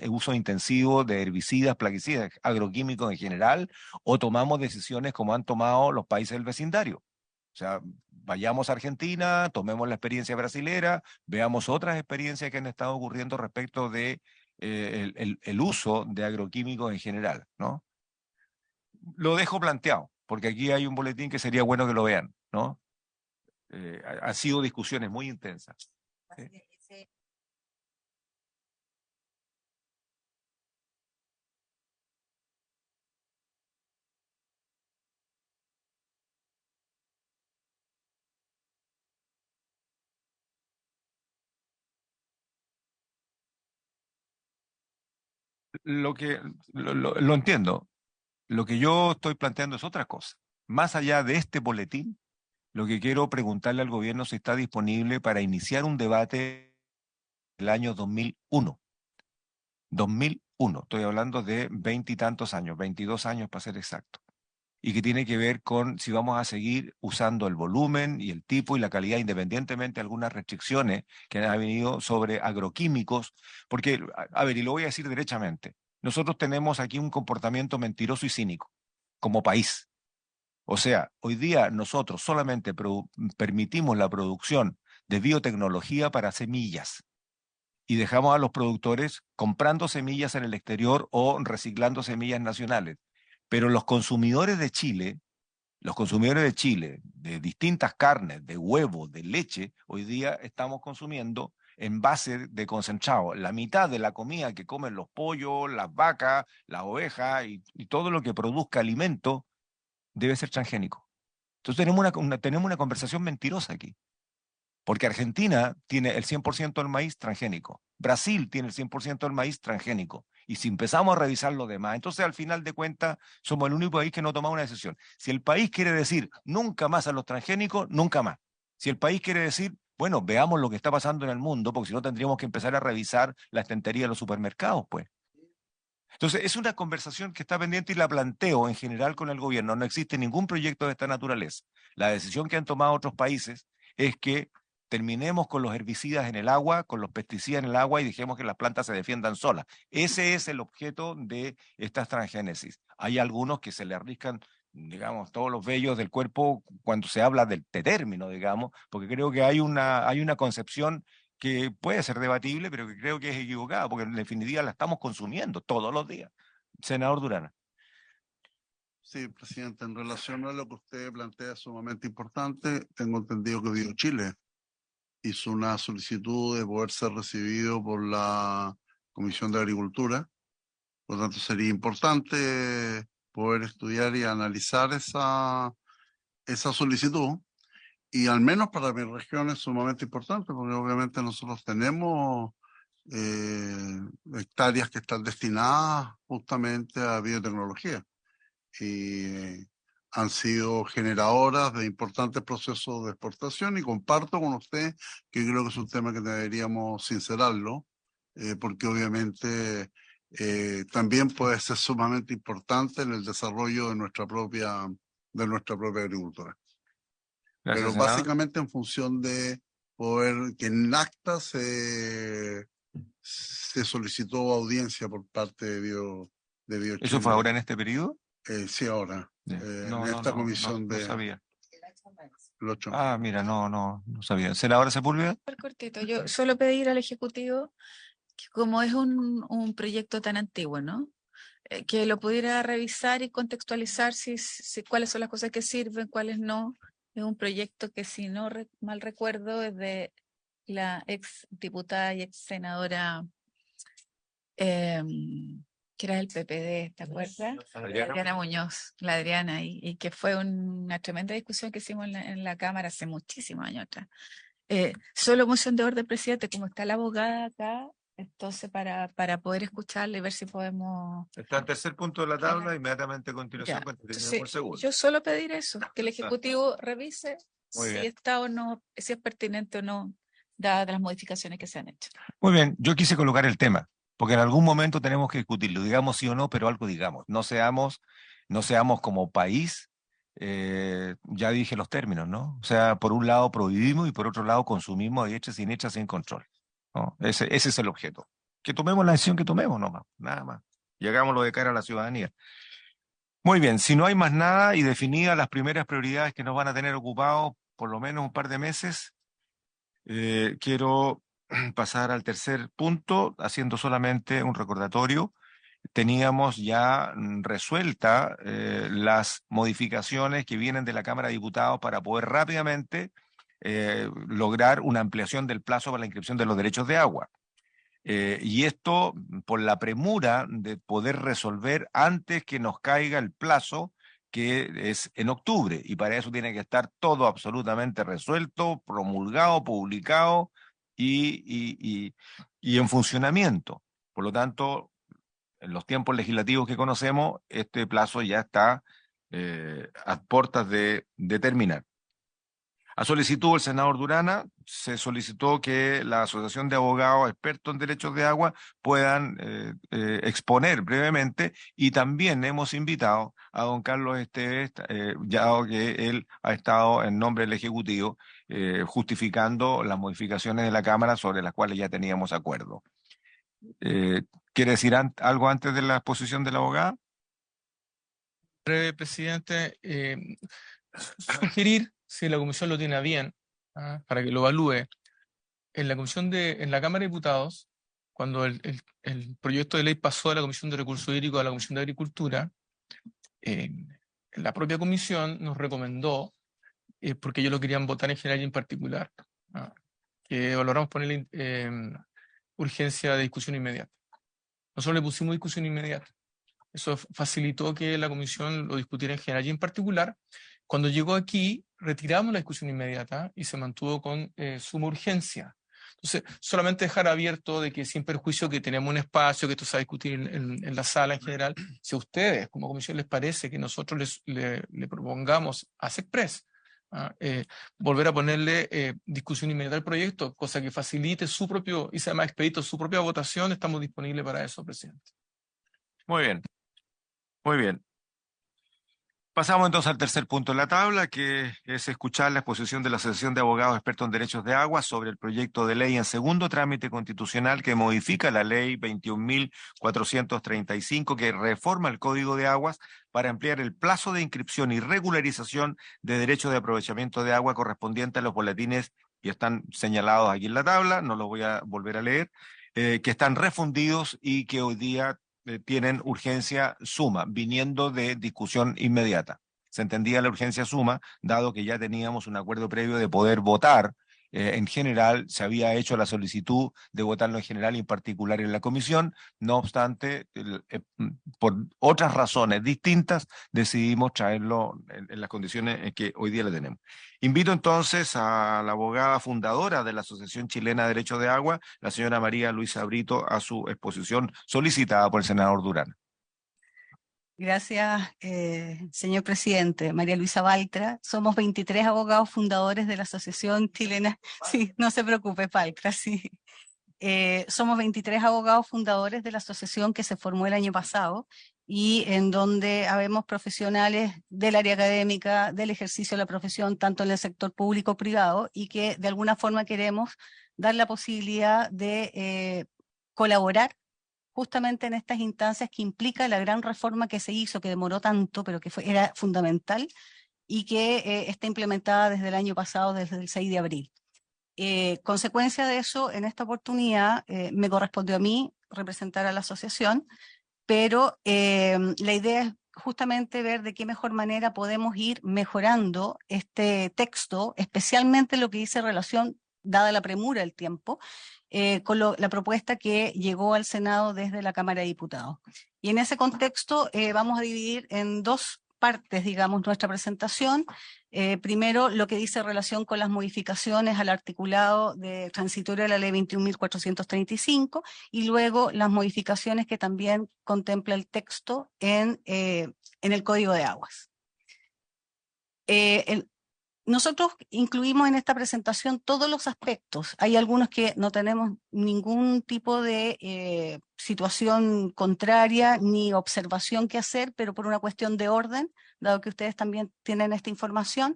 uso intensivo de herbicidas, plaguicidas, agroquímicos en general, o tomamos decisiones como han tomado los países del vecindario. O sea, vayamos a Argentina, tomemos la experiencia brasilera, veamos otras experiencias que han estado ocurriendo respecto de el uso de agroquímicos en general, ¿no? Lo dejo planteado, porque aquí hay un boletín que sería bueno que lo vean, ¿no? Han sido discusiones muy intensas. Lo entiendo. Lo que yo estoy planteando es otra cosa. Más allá de este boletín, lo que quiero preguntarle al gobierno si está disponible para iniciar un debate el año 2001. 2001, estoy hablando de 20 y tantos años, 22 años para ser exacto, y que tiene que ver con si vamos a seguir usando el volumen y el tipo y la calidad, independientemente de algunas restricciones que han venido sobre agroquímicos, porque, a ver, y lo voy a decir derechamente, nosotros tenemos aquí un comportamiento mentiroso y cínico como país. O sea, hoy día nosotros solamente permitimos la producción de biotecnología para semillas y dejamos a los productores comprando semillas en el exterior o reciclando semillas nacionales. Pero los consumidores de Chile, de distintas carnes, de huevo, de leche, hoy día estamos consumiendo en base de concentrado. La mitad de la comida que comen los pollos, las vacas, las ovejas y todo lo que produzca alimento debe ser transgénico. Entonces tenemos una conversación mentirosa aquí. Porque Argentina tiene el 100% del maíz transgénico, Brasil tiene el 100% del maíz transgénico, y si empezamos a revisar lo demás, entonces al final de cuentas somos el único país que no toma una decisión. Si el país quiere decir nunca más a los transgénicos, nunca más. Si el país quiere decir, bueno, veamos lo que está pasando en el mundo, porque si no tendríamos que empezar a revisar la estantería de los supermercados, pues. Entonces, es una conversación que está pendiente y la planteo en general con el gobierno. No existe ningún proyecto de esta naturaleza. La decisión que han tomado otros países es que terminemos con los herbicidas en el agua, con los pesticidas en el agua y dejemos que las plantas se defiendan solas. Ese es el objeto de estas transgénesis. Hay algunos que se le arriscan, digamos, todos los vellos del cuerpo cuando se habla del término, digamos, porque creo que hay una concepción que puede ser debatible, pero que creo que es equivocada, porque en definitiva la estamos consumiendo todos los días. Senador Durana. Sí, presidente, en relación a lo que usted plantea es sumamente importante. Tengo entendido que BioChile hizo una solicitud de poder ser recibido por la Comisión de Agricultura. Por lo tanto, sería importante poder estudiar y analizar esa solicitud. Y al menos para mi región es sumamente importante, porque obviamente nosotros tenemos hectáreas que están destinadas justamente a biotecnología y han sido generadoras de importantes procesos de exportación, y comparto con usted que creo que es un tema que deberíamos sincerarlo, porque obviamente también puede ser sumamente importante en el desarrollo de nuestra propia agricultura. Gracias, Pero senador. básicamente en función de poder que en acta se solicitó audiencia por parte de BioChile. ¿Eso fue ahora en este periodo? Sí, ahora. No, en esta comisión no sabía. el 8. Ah, mira, no sabía. Senadora Sepúlveda. Súper cortito. Yo solo pedir al Ejecutivo que, como es un proyecto tan antiguo, ¿no? Que lo pudiera revisar y contextualizar cuáles son las cosas que sirven, cuáles no. Es un proyecto que, si no mal recuerdo, es de la ex diputada y ex senadora que era del PPD, ¿te acuerdas? Adriana Muñoz, la Adriana, y que fue una tremenda discusión que hicimos en la Cámara hace muchísimos años atrás. Solo moción de orden, presidente, como está la abogada acá, entonces para poder escucharle y ver si podemos... Está el tercer punto de la tabla, inmediatamente a continuación. Ya, Cuando entonces, terminemos el segundo. yo solo pedir eso, que el Ejecutivo revise Muy si bien. está o no, si es pertinente o no, dadas las modificaciones que se han hecho. Muy bien, yo quise colocar el tema, porque en algún momento tenemos que discutirlo, digamos sí o no, pero algo digamos. No seamos como país, ya dije los términos, ¿no? O sea, por un lado prohibimos y por otro lado consumimos a diestra y siniestra sin control, ¿no? Ese es el objeto. Que tomemos la decisión que tomemos nomás, nada más. Y hagámoslo de cara a la ciudadanía. Muy bien, si no hay más nada y definidas las primeras prioridades que nos van a tener ocupados por lo menos un par de meses, quiero pasar al tercer punto, haciendo solamente un recordatorio. Teníamos ya resuelta las modificaciones que vienen de la Cámara de Diputados para poder rápidamente lograr una ampliación del plazo para la inscripción de los derechos de agua. Y esto por la premura de poder resolver antes que nos caiga el plazo, que es en octubre, y para eso tiene que estar todo absolutamente resuelto, promulgado, publicado y en funcionamiento. Por lo tanto, en los tiempos legislativos que conocemos, este plazo ya está a puertas de terminar. A solicitud del senador Durana, se solicitó que la Asociación de Abogados Expertos en Derechos de Agua puedan exponer brevemente, y también hemos invitado a don Carlos Esteves, ya que él ha estado en nombre del Ejecutivo justificando las modificaciones de la Cámara sobre las cuales ya teníamos acuerdo. ¿Quiere decir algo antes de la exposición de la abogada? Breve, presidente, sugerir, si la comisión lo tiene a bien, para que lo evalúe, en la Cámara de Diputados, cuando el proyecto de ley pasó de la Comisión de Recursos Hídricos a la Comisión de Agricultura, la propia comisión nos recomendó, porque ellos lo querían votar en general y en particular, que valoramos ponerle urgencia de discusión inmediata. Nosotros le pusimos discusión inmediata. Eso facilitó que la comisión lo discutiera en general y en particular. Cuando llegó aquí, retiramos la discusión inmediata y se mantuvo con suma urgencia. Entonces, solamente dejar abierto de que, sin perjuicio que tenemos un espacio, que esto se va a discutir en la sala en general, si a ustedes como comisión les parece que nosotros le propongamos a SECPRES volver a ponerle discusión inmediata al proyecto, cosa que facilite su propio, y sea más expedito su propia votación, estamos disponibles para eso, presidente. Muy bien. Muy bien. Pasamos entonces al tercer punto de la tabla, que es escuchar la exposición de la Asociación de Abogados Expertos en Derechos de Agua sobre el proyecto de ley en segundo trámite constitucional que modifica la ley 21.435, que reforma el Código de Aguas para ampliar el plazo de inscripción y regularización de derechos de aprovechamiento de agua correspondiente a los boletines, y están señalados aquí en la tabla, no los voy a volver a leer, que están refundidos y que hoy día tienen urgencia suma, viniendo de discusión inmediata. Se entendía la urgencia suma, dado que ya teníamos un acuerdo previo de poder votar. En general, se había hecho la solicitud de votarlo en general y en particular en la comisión. No obstante, por otras razones distintas, decidimos traerlo en las condiciones en que hoy día lo tenemos. Invito entonces a la abogada fundadora de la Asociación Chilena de Derechos de Agua, la señora María Luisa Brito, a su exposición solicitada por el senador Durán. Gracias, señor presidente. María Luisa Baltra. Somos 23 abogados fundadores de la Asociación Chilena. Sí, no se preocupe, Baltra, sí. Somos 23 abogados fundadores de la asociación que se formó el año pasado y en donde habemos profesionales del área académica, del ejercicio de la profesión, tanto en el sector público o privado, y que de alguna forma queremos dar la posibilidad de colaborar justamente en estas instancias que implica la gran reforma que se hizo, que demoró tanto, pero que era fundamental y que está implementada desde el año pasado, desde el 6 de abril. Consecuencia de eso, en esta oportunidad me correspondió a mí representar a la asociación, pero la idea es justamente ver de qué mejor manera podemos ir mejorando este texto, especialmente lo que dice relación, dada la premura del tiempo, con la propuesta que llegó al Senado desde la Cámara de Diputados. Y en ese contexto vamos a dividir en dos partes, digamos, nuestra presentación. Primero, lo que dice relación con las modificaciones al articulado transitorio de la ley 21.435 y luego las modificaciones que también contempla el texto en el Código de Aguas. Nosotros incluimos en esta presentación todos los aspectos. Hay algunos que no tenemos ningún tipo de situación contraria ni observación que hacer, pero por una cuestión de orden, dado que ustedes también tienen esta información,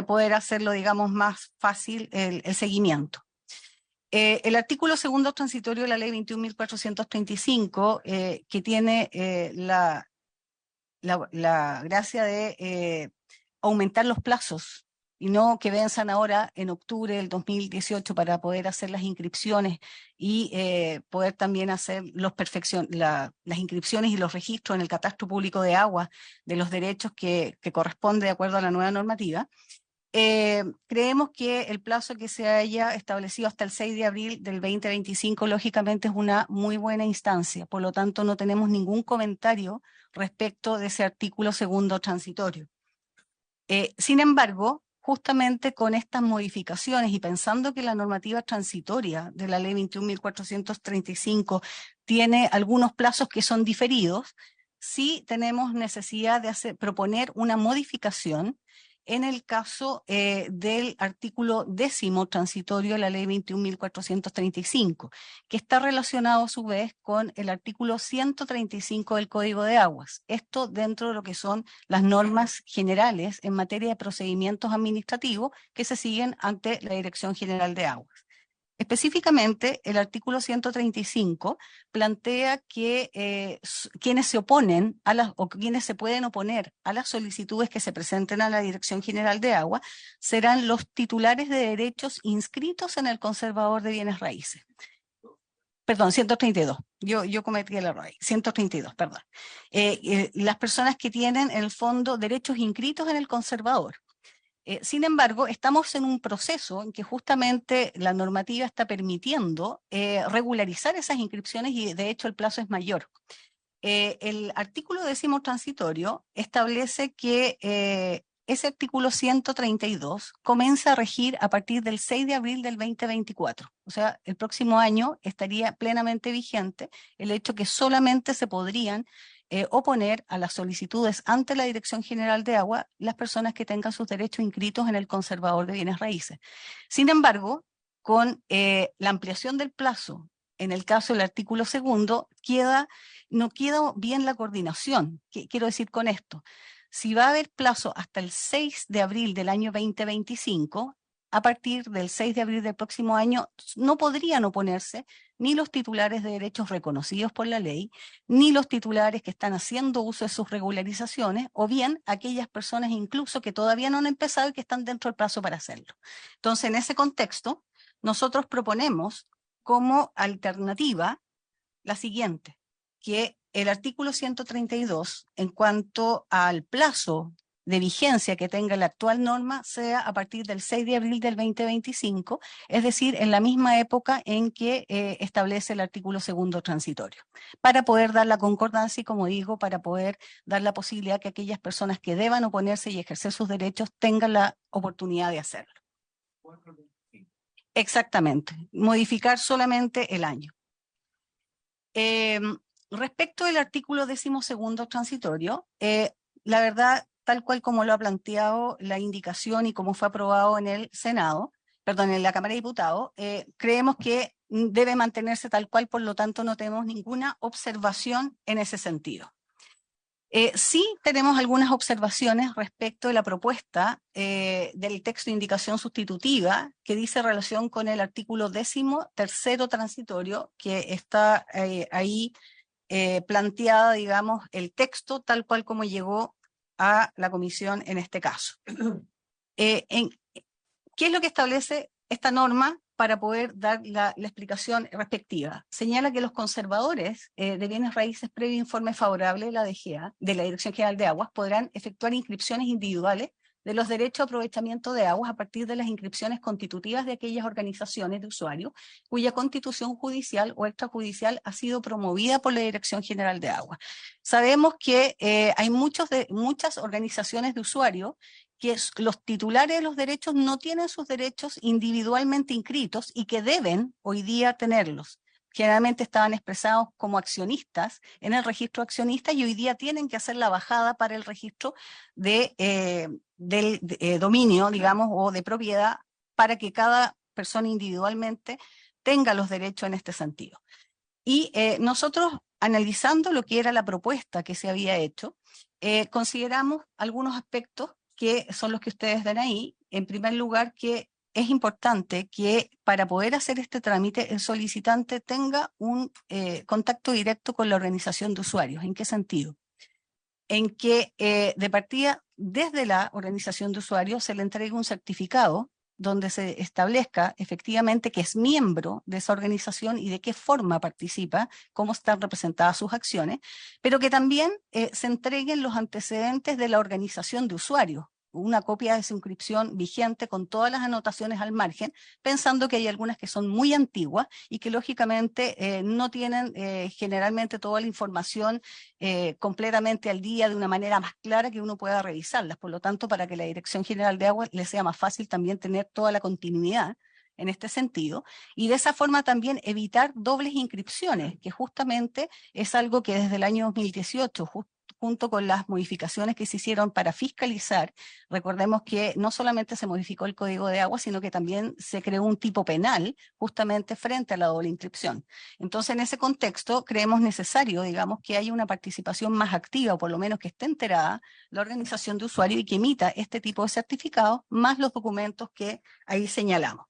poder hacerlo, digamos, más fácil el seguimiento. El artículo segundo transitorio de la ley 21.435, que tiene la gracia de aumentar los plazos, y no que venzan ahora en octubre del 2018 para poder hacer las inscripciones y poder también hacer las inscripciones y los registros en el catastro público de agua de los derechos que corresponde de acuerdo a la nueva normativa. creemos que el plazo que se haya establecido hasta el 6 de abril del 2025 lógicamente es una muy buena instancia, por lo tanto no tenemos ningún comentario respecto de ese artículo segundo transitorio. Sin embargo, justamente con estas modificaciones y pensando que la normativa transitoria de la ley 21.435 tiene algunos plazos que son diferidos, sí tenemos necesidad de proponer una modificación en el caso del artículo 10º transitorio de la ley 21.435, que está relacionado a su vez con el artículo 135 del Código de Aguas. Esto dentro de lo que son las normas generales en materia de procedimientos administrativos que se siguen ante la Dirección General de Aguas. Específicamente, el artículo 135 plantea que quienes se oponen o quienes se pueden oponer a las solicitudes que se presenten a la Dirección General de Agua serán los titulares de derechos inscritos en el Conservador de Bienes Raíces. Perdón, 132. Yo cometí el error ahí. 132, perdón. Las personas que tienen en el fondo derechos inscritos en el Conservador. Sin embargo, estamos en un proceso en que justamente la normativa está permitiendo regularizar esas inscripciones y de hecho el plazo es mayor. El artículo 10º transitorio establece que ese artículo 132 comienza a regir a partir del 6 de abril del 2024. O sea, el próximo año estaría plenamente vigente el hecho que solamente se podrían oponer a las solicitudes ante la Dirección General de Agua las personas que tengan sus derechos inscritos en el Conservador de Bienes Raíces. Sin embargo, con la ampliación del plazo, en el caso del artículo segundo, no queda bien la coordinación. ¿Qué quiero decir con esto? Si va a haber plazo hasta el 6 de abril del año 2025, a partir del 6 de abril del próximo año no podrían oponerse ni los titulares de derechos reconocidos por la ley, ni los titulares que están haciendo uso de sus regularizaciones, o bien aquellas personas incluso que todavía no han empezado y que están dentro del plazo para hacerlo. Entonces, en ese contexto, nosotros proponemos como alternativa la siguiente, que el artículo 132, en cuanto al plazo de vigencia que tenga la actual norma, sea a partir del 6 de abril del 2025, es decir, en la misma época en que establece el artículo segundo transitorio, para poder dar la concordancia y, como digo, para poder dar la posibilidad que aquellas personas que deban oponerse y ejercer sus derechos tengan la oportunidad de hacerlo. Exactamente, modificar solamente el año. Respecto del artículo 12º transitorio, la verdad, tal cual como lo ha planteado la indicación y como fue aprobado en el Senado, perdón, en la Cámara de Diputados, creemos que debe mantenerse tal cual, por lo tanto no tenemos ninguna observación en ese sentido. Sí tenemos algunas observaciones respecto de la propuesta del texto de indicación sustitutiva que dice relación con el artículo 13º transitorio que está ahí planteada, digamos, el texto tal cual como llegó a la comisión en este caso. ¿Qué es lo que establece esta norma para poder dar la explicación respectiva? Señala que los conservadores de bienes raíces previo informe favorable de la DGA, de la Dirección General de Aguas, podrán efectuar inscripciones individuales de los derechos de aprovechamiento de aguas a partir de las inscripciones constitutivas de aquellas organizaciones de usuarios cuya constitución judicial o extrajudicial ha sido promovida por la Dirección General de Aguas. Sabemos que hay muchas organizaciones de usuarios que los titulares de los derechos no tienen sus derechos individualmente inscritos y que deben hoy día tenerlos. Generalmente estaban expresados como accionistas en el registro de accionistas y hoy día tienen que hacer la bajada para el registro del dominio, digamos, o de propiedad, para que cada persona individualmente tenga los derechos en este sentido. Y nosotros, analizando lo que era la propuesta que se había hecho, consideramos algunos aspectos que son los que ustedes ven ahí. En primer lugar, que es importante que para poder hacer este trámite el solicitante tenga un contacto directo con la organización de usuarios. ¿En qué sentido? En que de partida desde la organización de usuarios se le entregue un certificado donde se establezca efectivamente que es miembro de esa organización y de qué forma participa, cómo están representadas sus acciones, pero que también se entreguen los antecedentes de la organización de usuarios, una copia de esa inscripción vigente con todas las anotaciones al margen, pensando que hay algunas que son muy antiguas y que lógicamente no tienen generalmente toda la información completamente al día de una manera más clara que uno pueda revisarlas. Por lo tanto, para que la Dirección General de Agua le sea más fácil también tener toda la continuidad en este sentido, y de esa forma también evitar dobles inscripciones, que justamente es algo que desde el año 2018, junto con las modificaciones que se hicieron para fiscalizar, recordemos que no solamente se modificó el Código de Agua, sino que también se creó un tipo penal justamente frente a la doble inscripción. Entonces, en ese contexto, creemos necesario, digamos, que haya una participación más activa, o por lo menos que esté enterada la organización de usuario y que emita este tipo de certificados, más los documentos que ahí señalamos.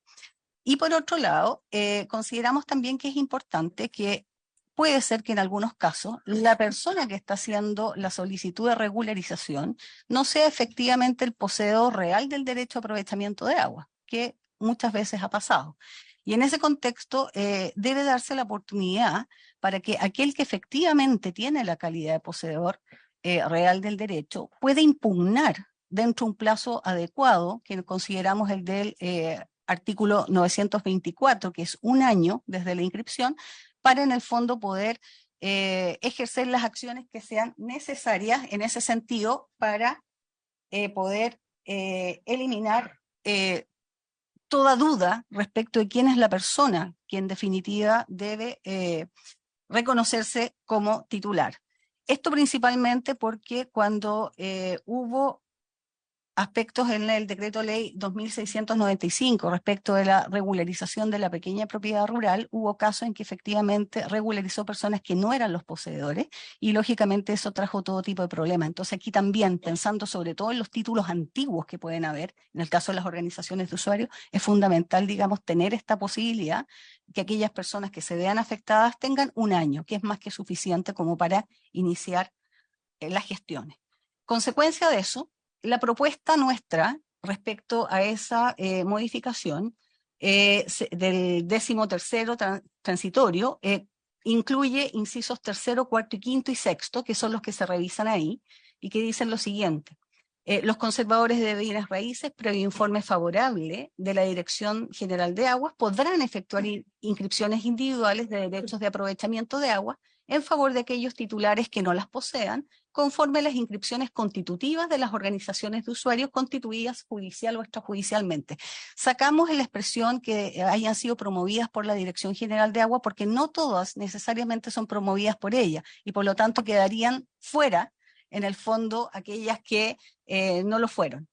Y por otro lado, consideramos también que es importante que puede ser que en algunos casos la persona que está haciendo la solicitud de regularización no sea efectivamente el poseedor real del derecho a aprovechamiento de agua, que muchas veces ha pasado. Y en ese contexto debe darse la oportunidad para que aquel que efectivamente tiene la calidad de poseedor real del derecho pueda impugnar dentro de un plazo adecuado, que consideramos el del artículo 924, que es 1 año desde la inscripción, para en el fondo poder ejercer las acciones que sean necesarias en ese sentido para poder eliminar toda duda respecto de quién es la persona que en definitiva debe reconocerse como titular. Esto principalmente porque cuando hubo aspectos en el decreto ley 2695 respecto de la regularización de la pequeña propiedad rural, hubo casos en que efectivamente regularizó personas que no eran los poseedores y lógicamente eso trajo todo tipo de problemas. Entonces aquí también, pensando sobre todo en los títulos antiguos que pueden haber, en el caso de las organizaciones de usuarios, es fundamental, digamos, tener esta posibilidad que aquellas personas que se vean afectadas tengan 1 año, que es más que suficiente como para iniciar las gestiones. Consecuencia de eso, la propuesta nuestra respecto a esa modificación del 13º transitorio incluye incisos 3º, 4º y 5º y 6º, que son los que se revisan ahí, y que dicen lo siguiente. Los conservadores de bienes raíces, previo informe favorable de la Dirección General de Aguas, podrán efectuar inscripciones individuales de derechos de aprovechamiento de agua en favor de aquellos titulares que no las posean, conforme a las inscripciones constitutivas de las organizaciones de usuarios constituidas judicial o extrajudicialmente. Sacamos la expresión que hayan sido promovidas por la Dirección General de Agua porque no todas necesariamente son promovidas por ella y por lo tanto quedarían fuera, en el fondo, aquellas que no lo fueron.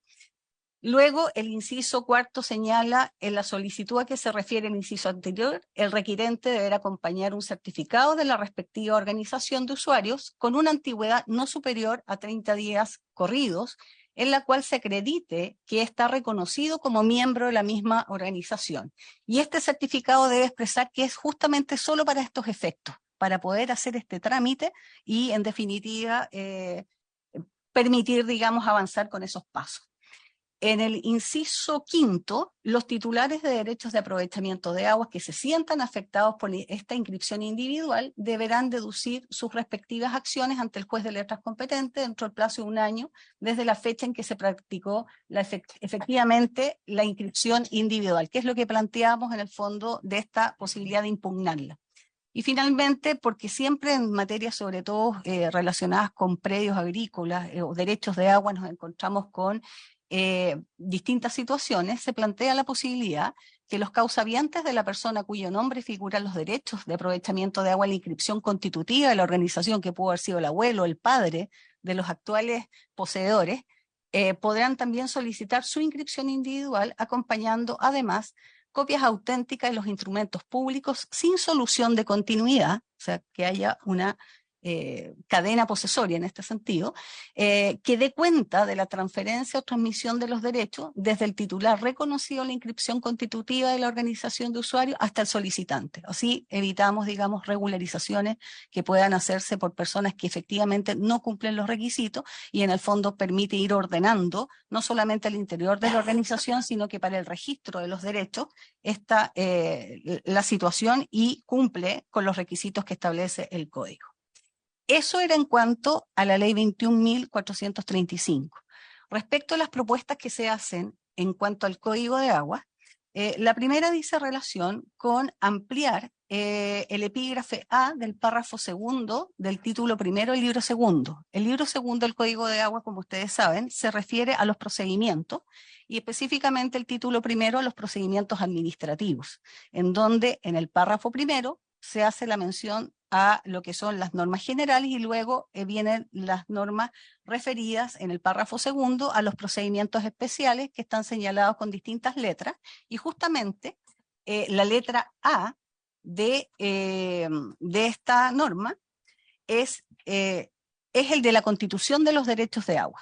Luego, el inciso 4 señala en la solicitud a que se refiere el inciso anterior, el requirente deberá acompañar un certificado de la respectiva organización de usuarios con una antigüedad no superior a 30 días corridos, en la cual se acredite que está reconocido como miembro de la misma organización. Y este certificado debe expresar que es justamente solo para estos efectos, para poder hacer este trámite y, en definitiva, permitir, digamos, avanzar con esos pasos. En el inciso 5, los titulares de derechos de aprovechamiento de aguas que se sientan afectados por esta inscripción individual deberán deducir sus respectivas acciones ante el juez de letras competente dentro del plazo de 1 año desde la fecha en que se practicó efectivamente la inscripción individual, que es lo que planteamos en el fondo de esta posibilidad de impugnarla. Y finalmente, porque siempre en materias sobre todo relacionadas con predios agrícolas o derechos de agua nos encontramos con distintas situaciones, se plantea la posibilidad que los causavientes de la persona cuyo nombre figuran los derechos de aprovechamiento de agua en la inscripción constitutiva de la organización, que pudo haber sido el abuelo o el padre de los actuales poseedores, podrán también solicitar su inscripción individual acompañando además copias auténticas de los instrumentos públicos sin solución de continuidad, o sea, que haya una cadena posesoria en este sentido, que dé cuenta de la transferencia o transmisión de los derechos desde el titular reconocido en la inscripción constitutiva de la organización de usuarios hasta el solicitante. Así evitamos, digamos, regularizaciones que puedan hacerse por personas que efectivamente no cumplen los requisitos y en el fondo permite ir ordenando no solamente al interior de la organización, sino que para el registro de los derechos está la situación y cumple con los requisitos que establece el código. Eso era en cuanto a la ley 21.435. Respecto a las propuestas que se hacen en cuanto al Código de Aguas, la primera dice relación con ampliar el epígrafe A del párrafo segundo del título primero del libro segundo. El libro segundo del Código de Agua, como ustedes saben, se refiere a los procedimientos y específicamente el título primero a los procedimientos administrativos, en donde en el párrafo primero se hace la mención a lo que son las normas generales y luego vienen las normas referidas en el párrafo segundo a los procedimientos especiales que están señalados con distintas letras y justamente la letra A de esta norma es el de la Constitución de los Derechos de Agua.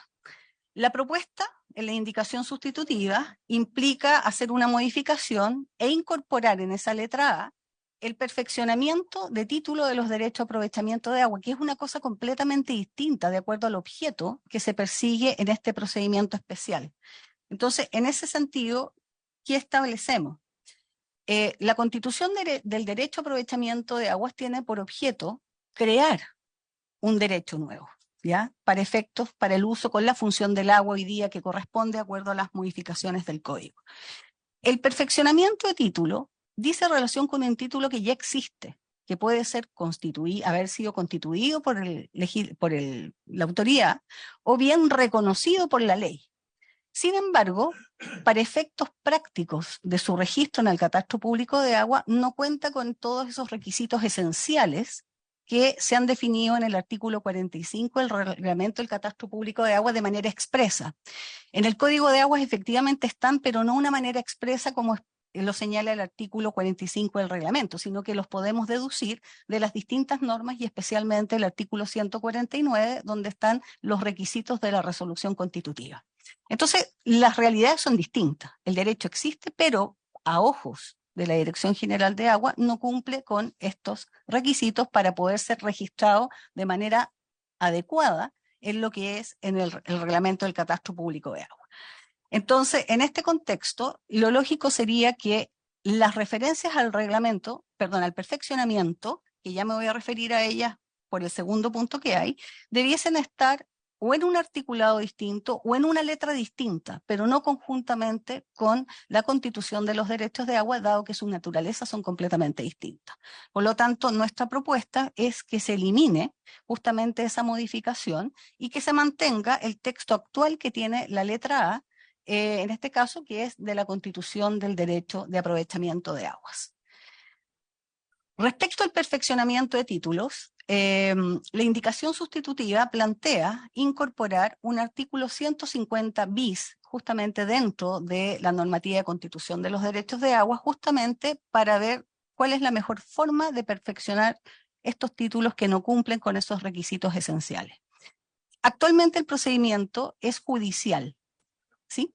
La propuesta en la indicación sustitutiva implica hacer una modificación e incorporar en esa letra A el perfeccionamiento de título de los derechos de aprovechamiento de agua, que es una cosa completamente distinta de acuerdo al objeto que se persigue en este procedimiento especial. Entonces, en ese sentido, ¿qué establecemos? La Constitución del Derecho a Aprovechamiento de Aguas tiene por objeto crear un derecho nuevo, ¿ya? Para efectos, para el uso con la función del agua hoy día que corresponde de acuerdo a las modificaciones del Código. El perfeccionamiento de título dice relación con un título que ya existe, que puede ser haber sido constituido por la autoridad o bien reconocido por la ley. Sin embargo, para efectos prácticos de su registro en el Catastro Público de Agua, no cuenta con todos esos requisitos esenciales que se han definido en el artículo 45 del Reglamento del Catastro Público de Agua de manera expresa. En el Código de Aguas efectivamente están, pero no de una manera expresa como lo señala el artículo 45 del reglamento, sino que los podemos deducir de las distintas normas y especialmente el artículo 149, donde están los requisitos de la resolución constitutiva. Entonces, las realidades son distintas. El derecho existe, pero a ojos de la Dirección General de Agua no cumple con estos requisitos para poder ser registrado de manera adecuada en lo que es en el reglamento del Catastro Público de Agua. Entonces, en este contexto, lo lógico sería que las referencias al reglamento, perdón, al perfeccionamiento, que ya me voy a referir a ellas por el segundo punto que hay, debiesen estar o en un articulado distinto o en una letra distinta, pero no conjuntamente con la Constitución de los Derechos de Agua, dado que su naturaleza son completamente distintas. Por lo tanto, nuestra propuesta es que se elimine justamente esa modificación y que se mantenga el texto actual que tiene la letra A, en este caso, que es de la Constitución del Derecho de Aprovechamiento de Aguas. Respecto al perfeccionamiento de títulos, la indicación sustitutiva plantea incorporar un artículo 150 bis, justamente dentro de la normativa de Constitución de los Derechos de Agua, justamente para ver cuál es la mejor forma de perfeccionar estos títulos que no cumplen con esos requisitos esenciales. Actualmente el procedimiento es judicial, ¿sí?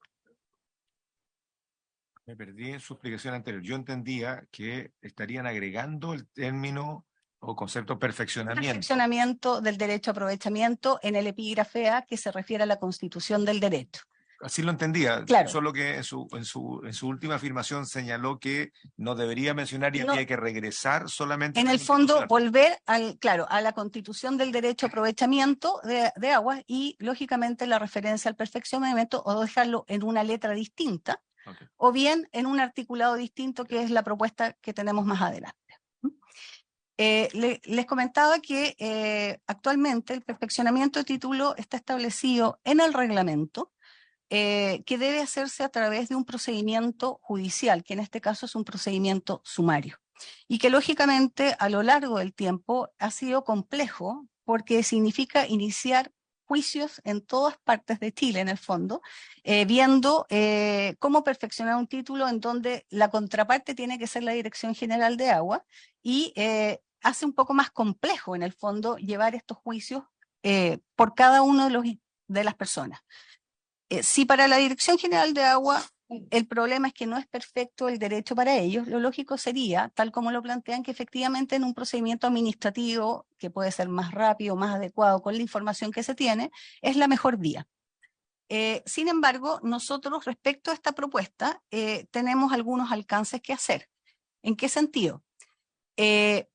Me perdí en su explicación anterior. Yo entendía que estarían agregando el término o concepto perfeccionamiento. Perfeccionamiento del derecho a aprovechamiento en el epígrafe A que se refiere a la Constitución del derecho. Así lo entendía, claro. Solo que en su última afirmación señaló que no debería mencionar y había que regresar solamente. En el fondo, volver a la Constitución del derecho a aprovechamiento de aguas y, lógicamente, la referencia al perfeccionamiento o dejarlo en una letra distinta, okay, o bien en un articulado distinto, que es la propuesta que tenemos más adelante. Les comentaba que actualmente el perfeccionamiento de título está establecido en el reglamento, que debe hacerse a través de un procedimiento judicial, que en este caso es un procedimiento sumario, y que lógicamente a lo largo del tiempo ha sido complejo porque significa iniciar juicios en todas partes de Chile, en el fondo, viendo cómo perfeccionar un título en donde la contraparte tiene que ser la Dirección General de Agua y hace un poco más complejo, en el fondo, llevar estos juicios por cada uno de las personas. Si para la Dirección General de Agua el problema es que no es perfecto el derecho para ellos, lo lógico sería, tal como lo plantean, que efectivamente en un procedimiento administrativo, que puede ser más rápido, más adecuado con la información que se tiene, es la mejor vía. Sin embargo, nosotros respecto a esta propuesta tenemos algunos alcances que hacer. ¿En qué sentido? El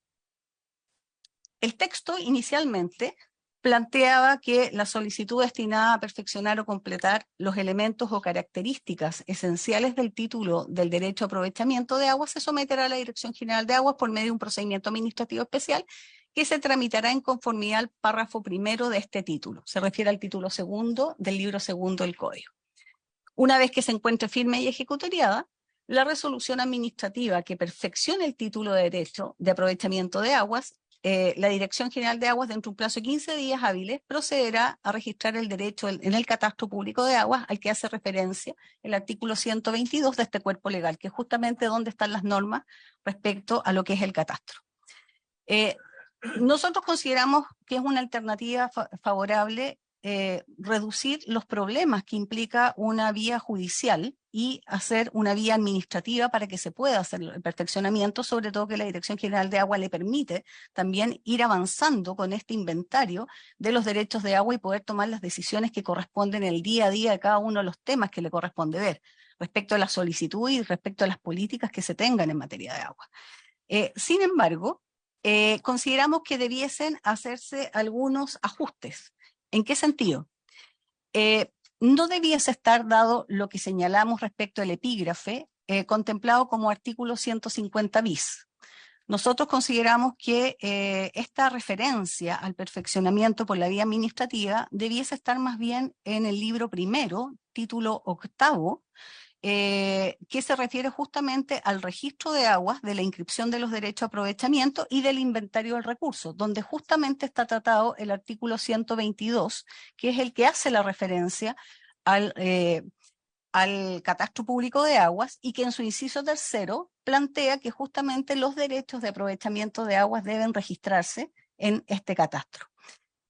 texto inicialmente planteaba que la solicitud destinada a perfeccionar o completar los elementos o características esenciales del título del derecho a aprovechamiento de aguas se someterá a la Dirección General de Aguas por medio de un procedimiento administrativo especial que se tramitará en conformidad al párrafo primero de este título. Se refiere al título segundo del libro segundo del Código. Una vez que se encuentre firme y ejecutoriada, la resolución administrativa que perfeccione el título de derecho de aprovechamiento de aguas, la Dirección General de Aguas, dentro de un plazo de 15 días hábiles, procederá a registrar el derecho en el catastro público de aguas al que hace referencia el artículo 122 de este cuerpo legal, que es justamente donde están las normas respecto a lo que es el catastro. Nosotros consideramos que es una alternativa favorable reducir los problemas que implica una vía judicial y hacer una vía administrativa para que se pueda hacer el perfeccionamiento, sobre todo que la Dirección General de Agua le permite también ir avanzando con este inventario de los derechos de agua y poder tomar las decisiones que corresponden el día a día de cada uno de los temas que le corresponde ver, respecto a la solicitud y respecto a las políticas que se tengan en materia de agua. Sin embargo, consideramos que debiesen hacerse algunos ajustes. ¿En qué sentido? No debiese estar dado lo que señalamos respecto al epígrafe, contemplado como artículo 150 bis. Nosotros consideramos que esta referencia al perfeccionamiento por la vía administrativa debiese estar más bien en el libro primero, título octavo, que se refiere justamente al registro de aguas, de la inscripción de los derechos a aprovechamiento y del inventario del recurso, donde justamente está tratado el artículo 122, que es el que hace la referencia al catastro público de aguas y que en su inciso tercero plantea que justamente los derechos de aprovechamiento de aguas deben registrarse en este catastro.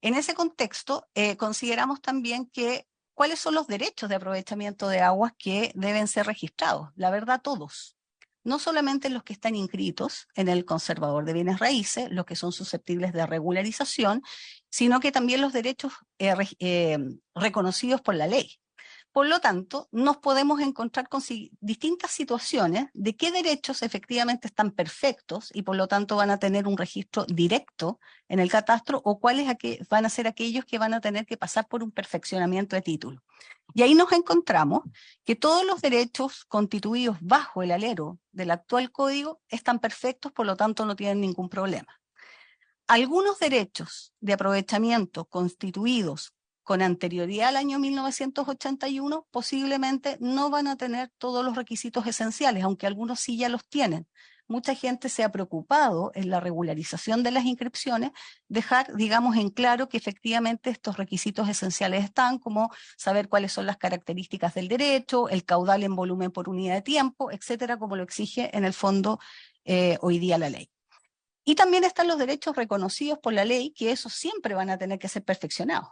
En ese contexto, consideramos también que ¿cuáles son los derechos de aprovechamiento de aguas que deben ser registrados? La verdad, todos. No solamente los que están inscritos en el conservador de bienes raíces, los que son susceptibles de regularización, sino que también los derechos reconocidos por la ley. Por lo tanto, nos podemos encontrar con distintas situaciones de qué derechos efectivamente están perfectos y por lo tanto van a tener un registro directo en el catastro o cuáles van a ser aquellos que van a tener que pasar por un perfeccionamiento de título. Y ahí nos encontramos que todos los derechos constituidos bajo el alero del actual código están perfectos, por lo tanto no tienen ningún problema. Algunos derechos de aprovechamiento constituidos con anterioridad al año 1981, posiblemente no van a tener todos los requisitos esenciales, aunque algunos sí ya los tienen. Mucha gente se ha preocupado en la regularización de las inscripciones, dejar, digamos, en claro que efectivamente estos requisitos esenciales están, como saber cuáles son las características del derecho, el caudal en volumen por unidad de tiempo, etcétera, como lo exige en el fondo hoy día la ley. Y también están los derechos reconocidos por la ley, que esos siempre van a tener que ser perfeccionados.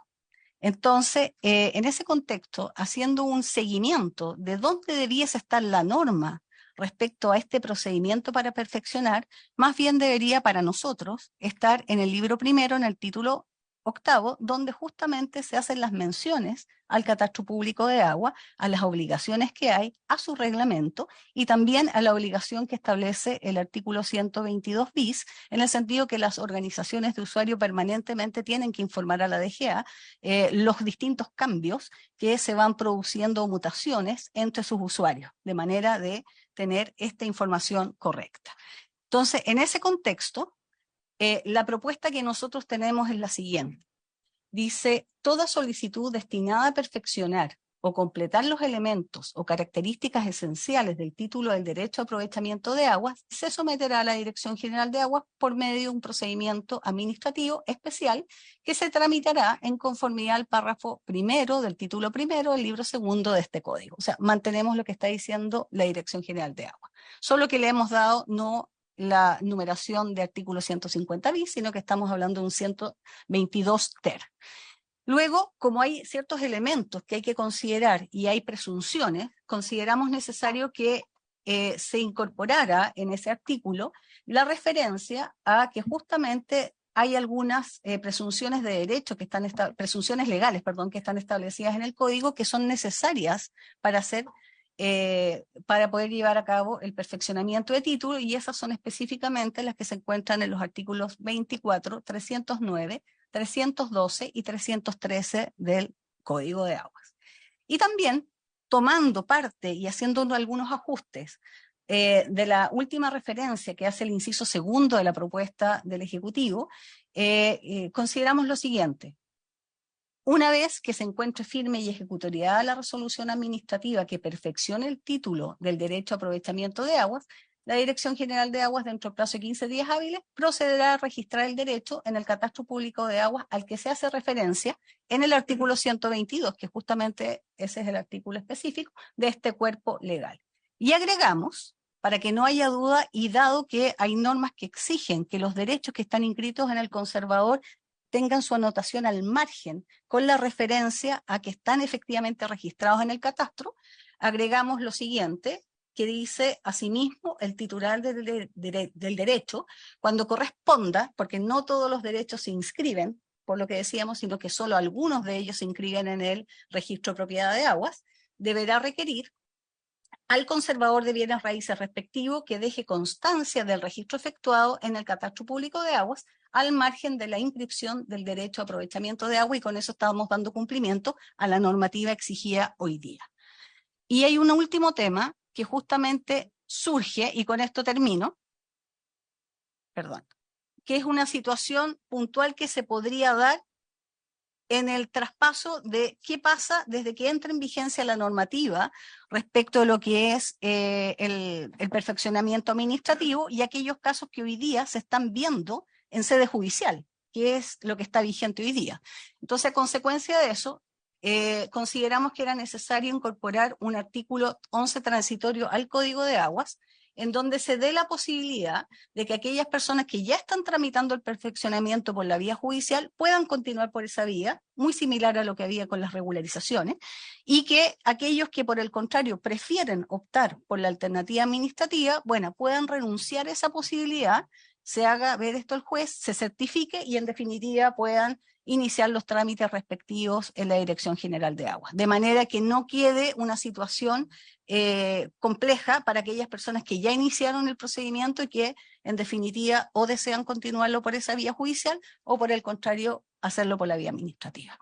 Entonces, en ese contexto, haciendo un seguimiento de dónde debiese estar la norma respecto a este procedimiento para perfeccionar, más bien debería para nosotros estar en el libro primero, en el título octavo, donde justamente se hacen las menciones al catastro público de agua, a las obligaciones que hay, a su reglamento y también a la obligación que establece el artículo 122 bis, en el sentido que las organizaciones de usuario permanentemente tienen que informar a la DGA los distintos cambios que se van produciendo o mutaciones entre sus usuarios, de manera de tener esta información correcta. Entonces, en ese contexto, la propuesta que nosotros tenemos es la siguiente. Dice, toda solicitud destinada a perfeccionar o completar los elementos o características esenciales del título del derecho a aprovechamiento de aguas se someterá a la Dirección General de Aguas por medio de un procedimiento administrativo especial que se tramitará en conformidad al párrafo primero del título primero del libro segundo de este código. O sea, mantenemos lo que está diciendo la Dirección General de Aguas. Solo que le hemos dado no la numeración de artículo 150 bis, sino que estamos hablando de un 122 ter. Luego, como hay ciertos elementos que hay que considerar y hay presunciones, consideramos necesario que se incorporara en ese artículo la referencia a que justamente hay algunas presunciones de derecho que están presunciones legales, perdón, que están establecidas en el código que son necesarias para hacer para poder llevar a cabo el perfeccionamiento de título, y esas son específicamente las que se encuentran en los artículos 24, 309, 312 y 313 del Código de Aguas. Y también, tomando parte y haciendo algunos ajustes de la última referencia que hace el inciso segundo de la propuesta del Ejecutivo, consideramos lo siguiente. Una vez que se encuentre firme y ejecutoriada la resolución administrativa que perfeccione el título del derecho a aprovechamiento de aguas, la Dirección General de Aguas, dentro del plazo de 15 días hábiles, procederá a registrar el derecho en el Catastro Público de Aguas al que se hace referencia en el artículo 122, que justamente ese es el artículo específico de este cuerpo legal. Y agregamos, para que no haya duda, y dado que hay normas que exigen que los derechos que están inscritos en el conservador tengan su anotación al margen con la referencia a que están efectivamente registrados en el catastro, agregamos lo siguiente, que dice, asimismo, el titular del derecho, cuando corresponda, porque no todos los derechos se inscriben, por lo que decíamos, sino que solo algunos de ellos se inscriben en el registro de propiedad de aguas, deberá requerir al conservador de bienes raíces respectivo que deje constancia del registro efectuado en el Catastro Público de Aguas al margen de la inscripción del derecho a aprovechamiento de agua, y con eso estamos dando cumplimiento a la normativa exigida hoy día. Y hay un último tema que justamente surge, y con esto termino, que es una situación puntual que se podría dar en el traspaso de qué pasa desde que entra en vigencia la normativa respecto a lo que es el perfeccionamiento administrativo y aquellos casos que hoy día se están viendo en sede judicial, que es lo que está vigente hoy día. Entonces, a consecuencia de eso, consideramos que era necesario incorporar un artículo 11 transitorio al Código de Aguas, en donde se dé la posibilidad de que aquellas personas que ya están tramitando el perfeccionamiento por la vía judicial puedan continuar por esa vía, muy similar a lo que había con las regularizaciones, y que aquellos que por el contrario prefieren optar por la alternativa administrativa, bueno, puedan renunciar a esa posibilidad, se haga ver esto el juez, se certifique y en definitiva puedan iniciar los trámites respectivos en la Dirección General de Aguas, de manera que no quede una situación compleja para aquellas personas que ya iniciaron el procedimiento y que en definitiva o desean continuarlo por esa vía judicial o por el contrario hacerlo por la vía administrativa.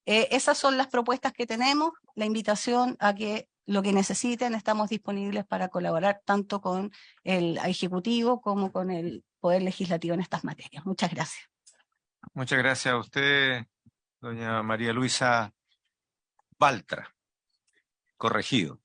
Esas son las propuestas que tenemos, la invitación a que lo que necesiten estamos disponibles para colaborar tanto con el Ejecutivo como con el Poder Legislativo en estas materias. Muchas gracias. Muchas gracias a usted, doña María Luisa Baltra, corregido.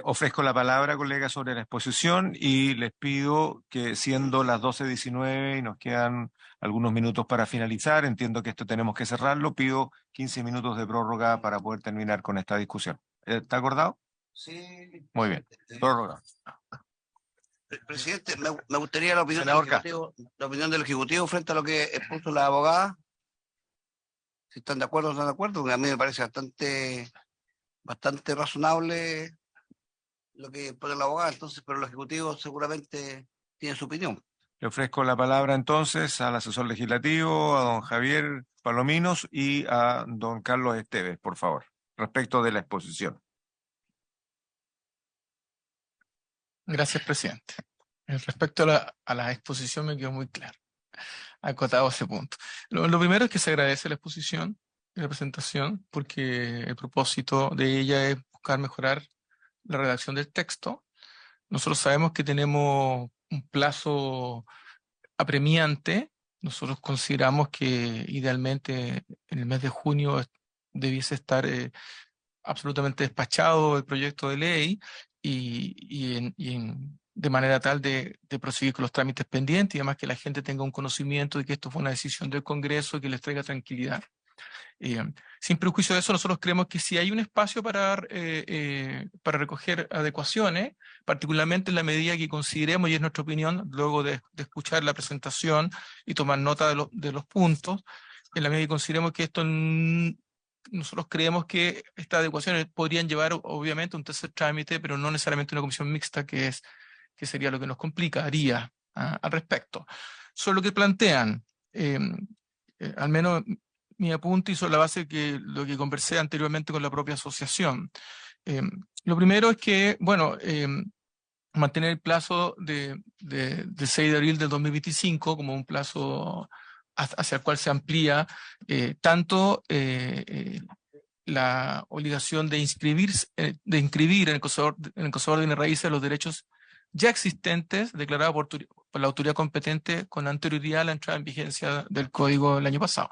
Ofrezco la palabra, colega, sobre la exposición y les pido que, siendo las 12:19 y nos quedan algunos minutos para finalizar, entiendo que esto tenemos que cerrarlo, pido 15 minutos de prórroga para poder terminar con esta discusión. ¿Está acordado? Sí. Muy bien. Prórroga. Presidente, me gustaría la opinión del Ejecutivo frente a lo que expuso la abogada. Si están de acuerdo o no están de acuerdo, porque a mí me parece bastante razonable lo que pone la abogada, entonces, pero el Ejecutivo seguramente tiene su opinión. Le ofrezco la palabra entonces al asesor legislativo, a don Javier Palominos y a don Carlos Esteves, por favor, respecto de la exposición. Gracias, presidente. Respecto a la exposición me quedó muy claro, acotado ese punto. Lo primero es que se agradece la exposición y la presentación, porque el propósito de ella es buscar mejorar la redacción del texto. Nosotros sabemos que tenemos un plazo apremiante. Nosotros consideramos que idealmente en el mes de junio debiese estar absolutamente despachado el proyecto de ley de manera tal de proseguir con los trámites pendientes y además que la gente tenga un conocimiento de que esto fue una decisión del Congreso y que les traiga tranquilidad. Sin perjuicio de eso, nosotros creemos que si hay un espacio para recoger adecuaciones, particularmente en la medida que consideremos, y es nuestra opinión, luego de escuchar la presentación y tomar nota de los puntos, en la medida que consideremos que esto, nosotros creemos que estas adecuaciones podrían llevar obviamente un tercer trámite, pero no necesariamente una comisión mixta, que sería lo que nos complicaría al respecto. Sobre lo que plantean, al menos mi apunte y sobre la base de lo que conversé anteriormente con la propia asociación. Lo primero es que, bueno, mantener el plazo de 6 de abril del 2025 como un plazo hacia el cual se amplía tanto la obligación de inscribir en el conservador de bienes raíces los derechos ya existentes declarados por la autoridad competente con anterioridad a la entrada en vigencia del código del año pasado.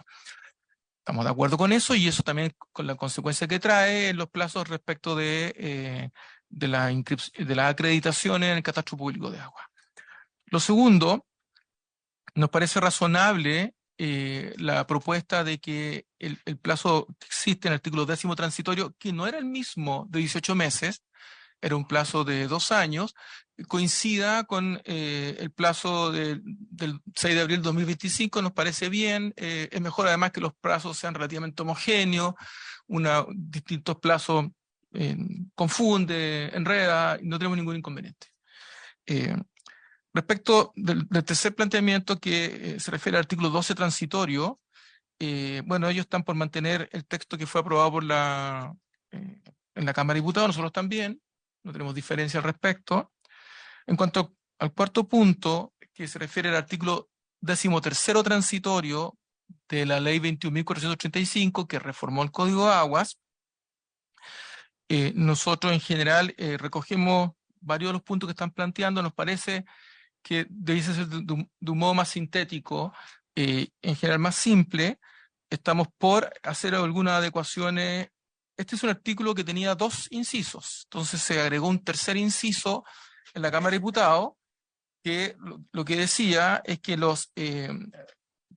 Estamos de acuerdo con eso, y eso también con la consecuencia que trae en los plazos respecto de la acreditación en el catastro público de agua. Lo segundo, nos parece razonable la propuesta de que el plazo que existe en el artículo 10º transitorio, que no era el mismo de 18 meses, era un plazo de 2 años, coincida con el plazo del 6 de abril de 2025, nos parece bien. Es mejor además que los plazos sean relativamente homogéneos, distintos plazos confunde, enreda, y no tenemos ningún inconveniente. Respecto del tercer planteamiento que se refiere al artículo 12 transitorio, bueno, ellos están por mantener el texto que fue aprobado en la Cámara de Diputados, nosotros también, no tenemos diferencia al respecto. En cuanto al cuarto punto, que se refiere al artículo 13º transitorio de la Ley 21.435, que reformó el Código de Aguas, nosotros en general recogemos varios de los puntos que están planteando. Nos parece que debe ser de un modo más sintético, en general más simple. Estamos por hacer algunas adecuaciones. Este es un artículo que tenía 2 incisos, entonces se agregó un tercer inciso en la Cámara de Diputados, que lo que decía es que lo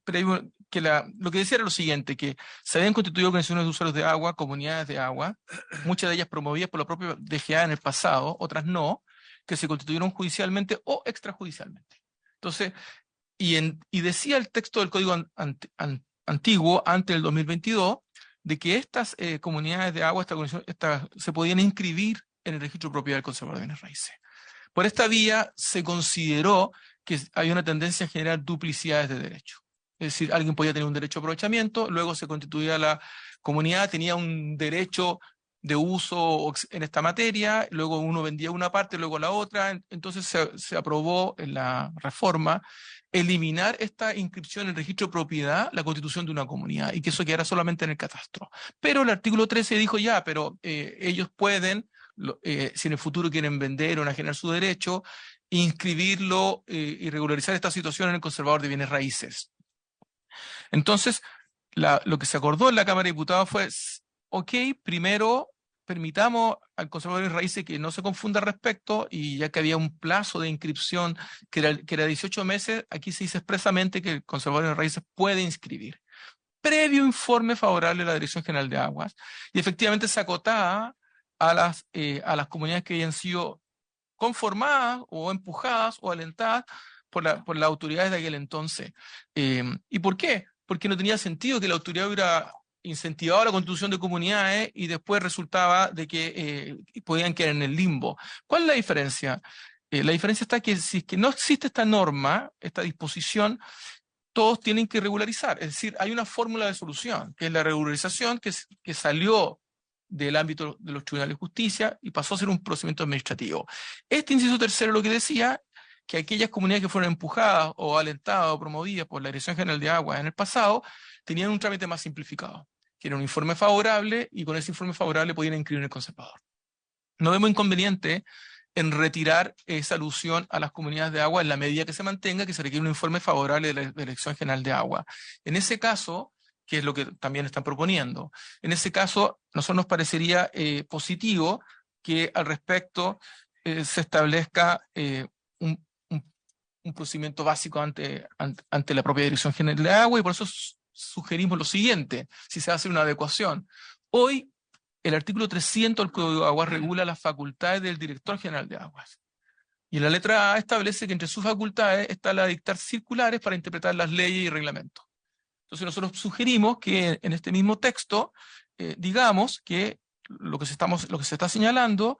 que decía era lo siguiente, que se habían constituido organizaciones de usuarios de agua, comunidades de agua, muchas de ellas promovidas por la propia DGA en el pasado, otras no, que se constituyeron judicialmente o extrajudicialmente. Entonces, y decía el texto del Código antiguo, antes del 2022, de que estas comunidades de agua se podían inscribir en el registro de propiedad del conservador de bienes raíces. Por esta vía se consideró que había una tendencia a generar duplicidades de derecho. Es decir, alguien podía tener un derecho de aprovechamiento, luego se constituía la comunidad, tenía un derecho de uso en esta materia, luego uno vendía una parte, luego la otra. Entonces se aprobó en la reforma eliminar esta inscripción en el registro de propiedad, la constitución de una comunidad, y que eso quedara solamente en el catastro. Pero el artículo 13 dijo ya, pero ellos pueden, si en el futuro quieren vender o enajenar su derecho, inscribirlo y regularizar esta situación en el conservador de bienes raíces. Entonces, lo que se acordó en la Cámara de Diputados fue, ok, primero permitamos al conservador de bienes raíces que no se confunda al respecto, y ya que había un plazo de inscripción que era 18 meses, aquí se dice expresamente que el conservador de bienes raíces puede inscribir, previo informe favorable de la Dirección General de Aguas, y efectivamente se acotaba a las comunidades que habían sido conformadas o empujadas o alentadas por las autoridades de aquel entonces. ¿Y por qué? Porque no tenía sentido que la autoridad hubiera incentivado la constitución de comunidades y después resultaba de que podían quedar en el limbo. ¿Cuál es la diferencia? La diferencia está que si es que no existe esta norma, esta disposición, todos tienen que regularizar. Es decir, hay una fórmula de solución, que es la regularización que salió del ámbito de los tribunales de justicia y pasó a ser un procedimiento administrativo. Este inciso tercero lo que decía, que aquellas comunidades que fueron empujadas o alentadas o promovidas por la Dirección General de Aguas en el pasado tenían un trámite más simplificado, que era un informe favorable, y con ese informe favorable podían inscribir en el conservador. No vemos inconveniente en retirar esa alusión a las comunidades de agua en la medida que se mantenga que se requiere un informe favorable de la Dirección General de Agua. En ese caso, que es lo que también están proponiendo, en ese caso, nosotros nos parecería positivo que al respecto se establezca un procedimiento básico ante la propia Dirección General de Agua, y por eso sugerimos lo siguiente, si se hace una adecuación. Hoy, el artículo 300 del Código de Aguas regula las facultades del Director General de Aguas. Y en la letra A establece que entre sus facultades está la de dictar circulares para interpretar las leyes y reglamentos. Entonces nosotros sugerimos que en este mismo texto digamos que lo que se está señalando,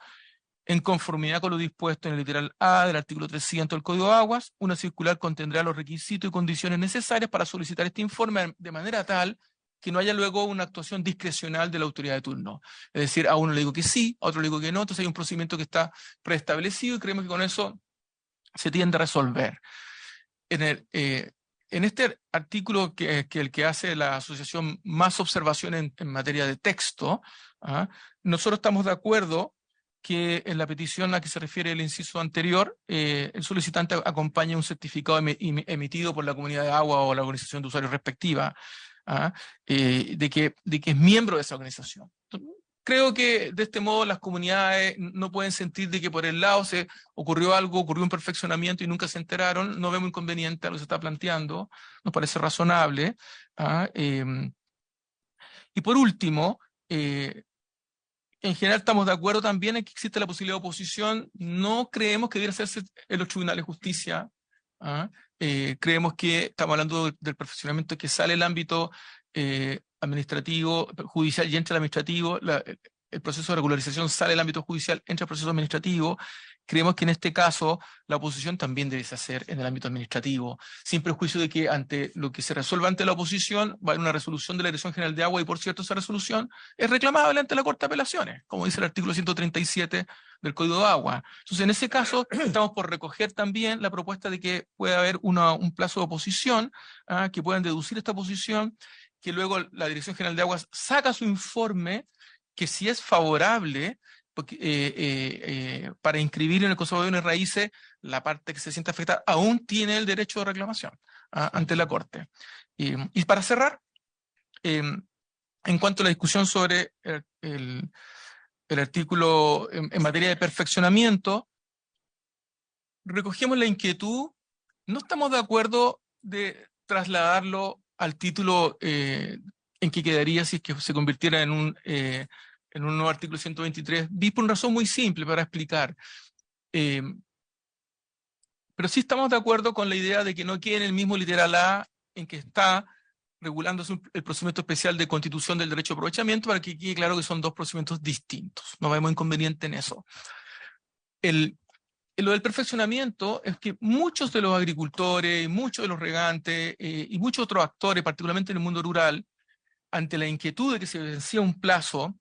en conformidad con lo dispuesto en el literal A del artículo 300 del Código de Aguas, una circular contendrá los requisitos y condiciones necesarias para solicitar este informe de manera tal que no haya luego una actuación discrecional de la autoridad de turno. Es decir, a uno le digo que sí, a otro le digo que no, entonces hay un procedimiento que está preestablecido y creemos que con eso se tiende a resolver. en este artículo que el que hace la asociación más observación en materia de texto, nosotros estamos de acuerdo que en la petición a que se refiere el inciso anterior, el solicitante acompañe un certificado emitido por la comunidad de agua o la organización de usuarios respectiva, de que es miembro de esa organización. Creo que de este modo las comunidades no pueden sentir de que por el lado se ocurrió algo, ocurrió un perfeccionamiento y nunca se enteraron. No vemos inconveniente a lo que se está planteando, nos parece razonable. Y por último, en general estamos de acuerdo también en que existe la posibilidad de oposición. No creemos que debiera hacerse en los tribunales de justicia. Creemos que estamos hablando del perfeccionamiento que sale del ámbito administrativo, judicial y entra al administrativo. El proceso de regularización sale del ámbito judicial, entra al proceso administrativo. Creemos que en este caso la oposición también debe hacer en el ámbito administrativo, sin perjuicio de que ante lo que se resuelva ante la oposición va a haber una resolución de la Dirección General de Agua y, por cierto, esa resolución es reclamable ante la Corte de Apelaciones, como dice el artículo 137 del Código de Agua. Entonces, en ese caso, estamos por recoger también la propuesta de que pueda haber un plazo de oposición, que puedan deducir esta oposición, que luego la Dirección General de Aguas saca su informe, que si es favorable, para inscribir en el Consejo de Bienes Raíces, la parte que se siente afectada aún tiene el derecho de reclamación ante la Corte. Y para cerrar, en cuanto a la discusión sobre el artículo en materia de perfeccionamiento, recogemos la inquietud, no estamos de acuerdo de trasladarlo al título en que quedaría si es que se convirtiera en un nuevo artículo 123, bis por una razón muy simple para explicar. Pero sí estamos de acuerdo con la idea de que no quede en el mismo literal A en que está regulándose el procedimiento especial de constitución del derecho de aprovechamiento, para que quede claro que son dos procedimientos distintos. No vemos inconveniente en eso. Lo del perfeccionamiento es que muchos de los agricultores, muchos de los regantes y muchos otros actores, particularmente en el mundo rural, ante la inquietud de que se vencía un plazo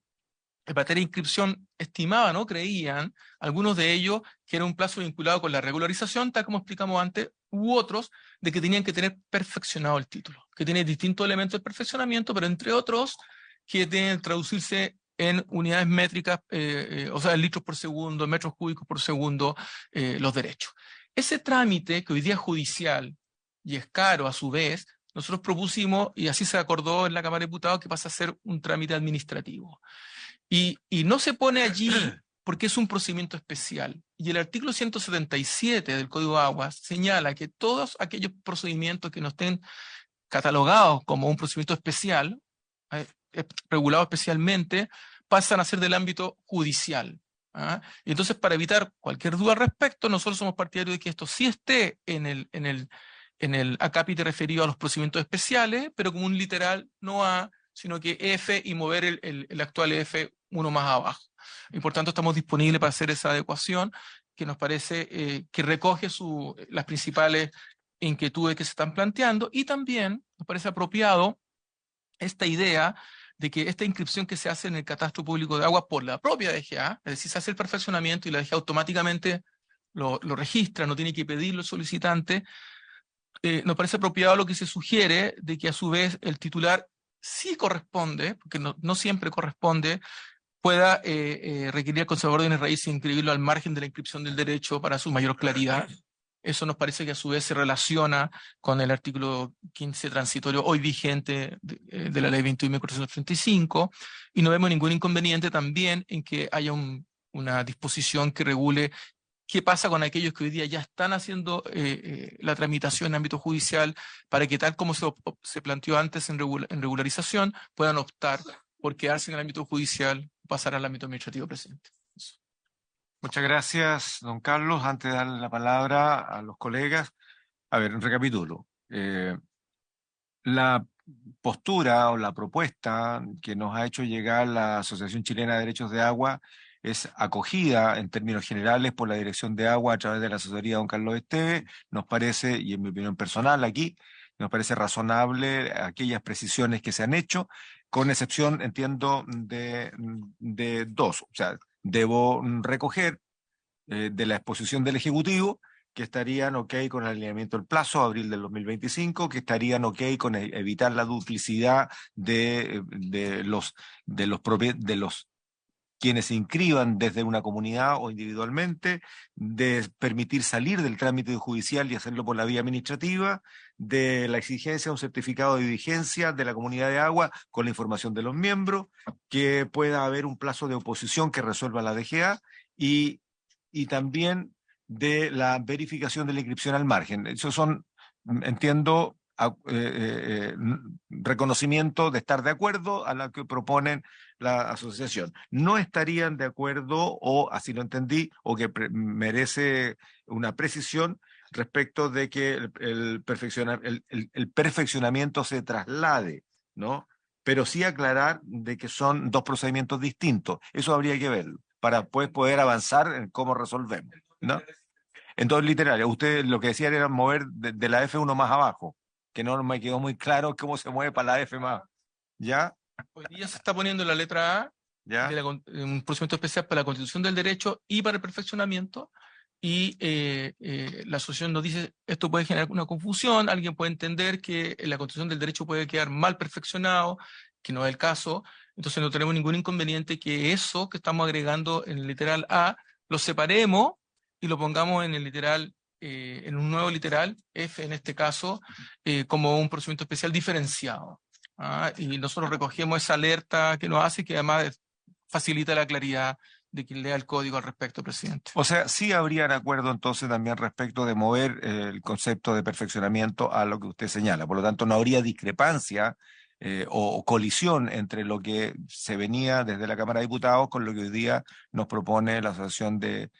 en materia de inscripción, estimaban o creían, algunos de ellos, que era un plazo vinculado con la regularización, tal como explicamos antes, u otros, de que tenían que tener perfeccionado el título, que tiene distintos elementos de perfeccionamiento, pero entre otros, que tienen que traducirse en unidades métricas, o sea, en litros por segundo, en metros cúbicos por segundo, los derechos. Ese trámite, que hoy día es judicial y es caro a su vez, nosotros propusimos, y así se acordó en la Cámara de Diputados, que pasa a ser un trámite administrativo. Y no se pone allí porque es un procedimiento especial. Y el artículo 177 del Código de Aguas señala que todos aquellos procedimientos que no estén catalogados como un procedimiento especial, regulado especialmente, pasan a ser del ámbito judicial. Y entonces, para evitar cualquier duda al respecto, nosotros somos partidarios de que esto sí esté en el acápite referido a los procedimientos especiales, pero como un literal no A, sino que F, y mover el actual F uno más abajo. Y por tanto estamos disponibles para hacer esa adecuación, que nos parece que recoge las principales inquietudes que se están planteando, y también nos parece apropiado esta idea de que esta inscripción que se hace en el Catastro Público de Agua por la propia DGA, es decir, se hace el perfeccionamiento y la DGA automáticamente lo registra, no tiene que pedirlo el solicitante. Nos parece apropiado lo que se sugiere de que a su vez el titular sí corresponde, porque no siempre corresponde, pueda requerir al conservador de bienes raíces e inscribirlo al margen de la inscripción del derecho para su mayor claridad. Eso nos parece que a su vez se relaciona con el artículo 15 transitorio hoy vigente de la ley 21.435, y no vemos ningún inconveniente también en que haya una disposición que regule qué pasa con aquellos que hoy día ya están haciendo la tramitación en ámbito judicial, para que, tal como se planteó antes en regularización, puedan optar por quedarse en el ámbito judicial, pasar al ámbito administrativo, presidente. Eso. Muchas gracias, don Carlos. Antes de darle la palabra a los colegas, a ver, recapitulo. La postura o la propuesta que nos ha hecho llegar la Asociación Chilena de Derechos de Agua es acogida en términos generales por la Dirección de Agua a través de la asesoría de don Carlos Esteves. Nos parece, y en mi opinión personal aquí, nos parece razonable aquellas precisiones que se han hecho, con excepción, entiendo, de dos. O sea, debo recoger de la exposición del Ejecutivo que estarían ok con el alineamiento del plazo, abril del 2025, que estarían ok con evitar la duplicidad de los quienes se inscriban desde una comunidad o individualmente, de permitir salir del trámite judicial y hacerlo por la vía administrativa, de la exigencia de un certificado de vigencia de la comunidad de agua con la información de los miembros, que pueda haber un plazo de oposición que resuelva la DGA y también de la verificación de la inscripción al margen. Esos son, entiendo, reconocimiento de estar de acuerdo a lo que proponen la asociación. No estarían de acuerdo, o así lo entendí, o que merece una precisión respecto de que el perfeccionamiento se traslade, ¿no? Pero sí aclarar de que son dos procedimientos distintos. Eso habría que verlo para pues, poder avanzar en cómo resolvemos, ¿no? Entonces, literal, usted lo que decían era mover de la F1 más abajo, que no me quedó muy claro cómo se mueve para la F más. ¿Ya? Hoy día se está poniendo la letra A ¿Ya? de un procedimiento especial para la constitución del derecho y para el perfeccionamiento, y la asociación nos dice, esto puede generar una confusión, alguien puede entender que la constitución del derecho puede quedar mal perfeccionado, que no es el caso, entonces no tenemos ningún inconveniente que eso que estamos agregando en el literal A lo separemos y lo pongamos en el literal, en un nuevo literal, F en este caso, como un procedimiento especial diferenciado. Y nosotros recogemos esa alerta que nos hace, que además facilita la claridad de quien lea el código al respecto, presidente. O sea, sí habrían acuerdo entonces también respecto de mover el concepto de perfeccionamiento a lo que usted señala. Por lo tanto, no habría discrepancia o colisión entre lo que se venía desde la Cámara de Diputados con lo que hoy día nos propone la Asociación de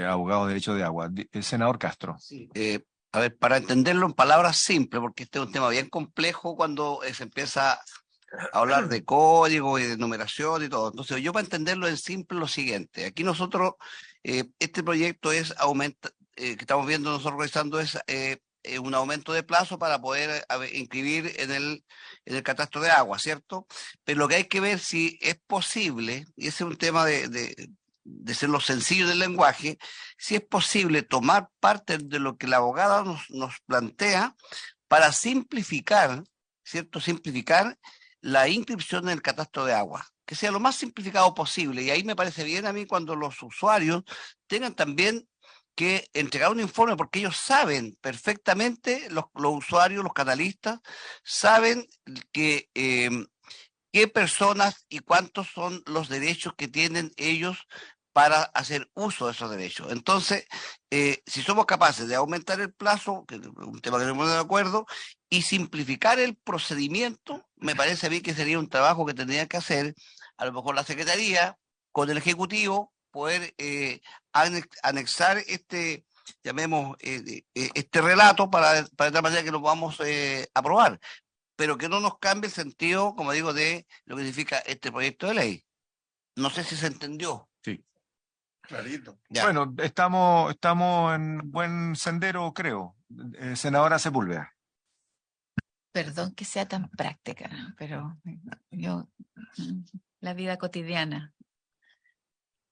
Abogados de Derecho de Agua. El senador Castro. Sí. A ver, para entenderlo en palabras simples, porque este es un tema bien complejo cuando se empieza a hablar de código y de numeración y todo. Entonces, yo para entenderlo en simple lo siguiente. Aquí nosotros, este proyecto es que estamos viendo nosotros realizando es un aumento de plazo para poder inscribir en el catastro de agua, ¿cierto? Pero lo que hay que ver si es posible, y ese es un tema de ser lo sencillo del lenguaje, si es posible tomar parte de lo que la abogada nos plantea para simplificar, ¿cierto? Simplificar la inscripción en el catastro de agua, que sea lo más simplificado posible. Y ahí me parece bien a mí cuando los usuarios tengan también que entregar un informe, porque ellos saben perfectamente, los usuarios, los canalistas, saben que qué personas y cuántos son los derechos que tienen ellos para hacer uso de esos derechos. Entonces, si somos capaces de aumentar el plazo, que es un tema que no hemos de acuerdo, y simplificar el procedimiento, me parece a mí que sería un trabajo que tendría que hacer a lo mejor la Secretaría con el Ejecutivo, poder anexar llamemos, este relato para de tal manera que lo podamos aprobar, pero que no nos cambie el sentido, como digo, de lo que significa este proyecto de ley. No sé si se entendió. Sí. Clarito. Ya. Bueno, estamos en buen sendero, creo. Senadora Sepúlveda. Perdón que sea tan práctica, ¿no? Pero yo, la vida cotidiana.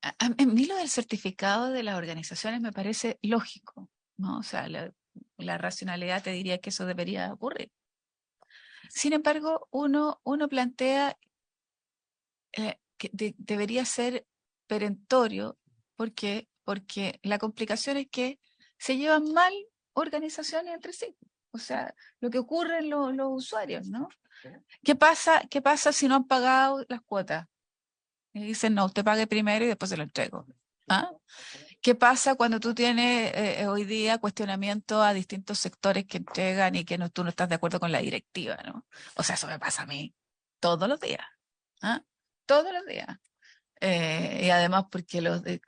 A mí lo del certificado de las organizaciones me parece lógico, ¿no? O sea, la racionalidad te diría que eso debería ocurrir. Sin embargo, uno plantea que debería ser perentorio, porque la complicación es que se llevan mal organizaciones entre sí. O sea, lo que ocurre en los usuarios, ¿no? ¿Qué pasa si no han pagado las cuotas? Y dicen, no, usted pague primero y después se lo entrego. ¿Ah? ¿Qué pasa cuando tú tienes hoy día cuestionamiento a distintos sectores que entregan y que tú no estás de acuerdo con la directiva, ¿no? O sea, eso me pasa a mí todos los días. ¿Ah? Todos los días. Y además porque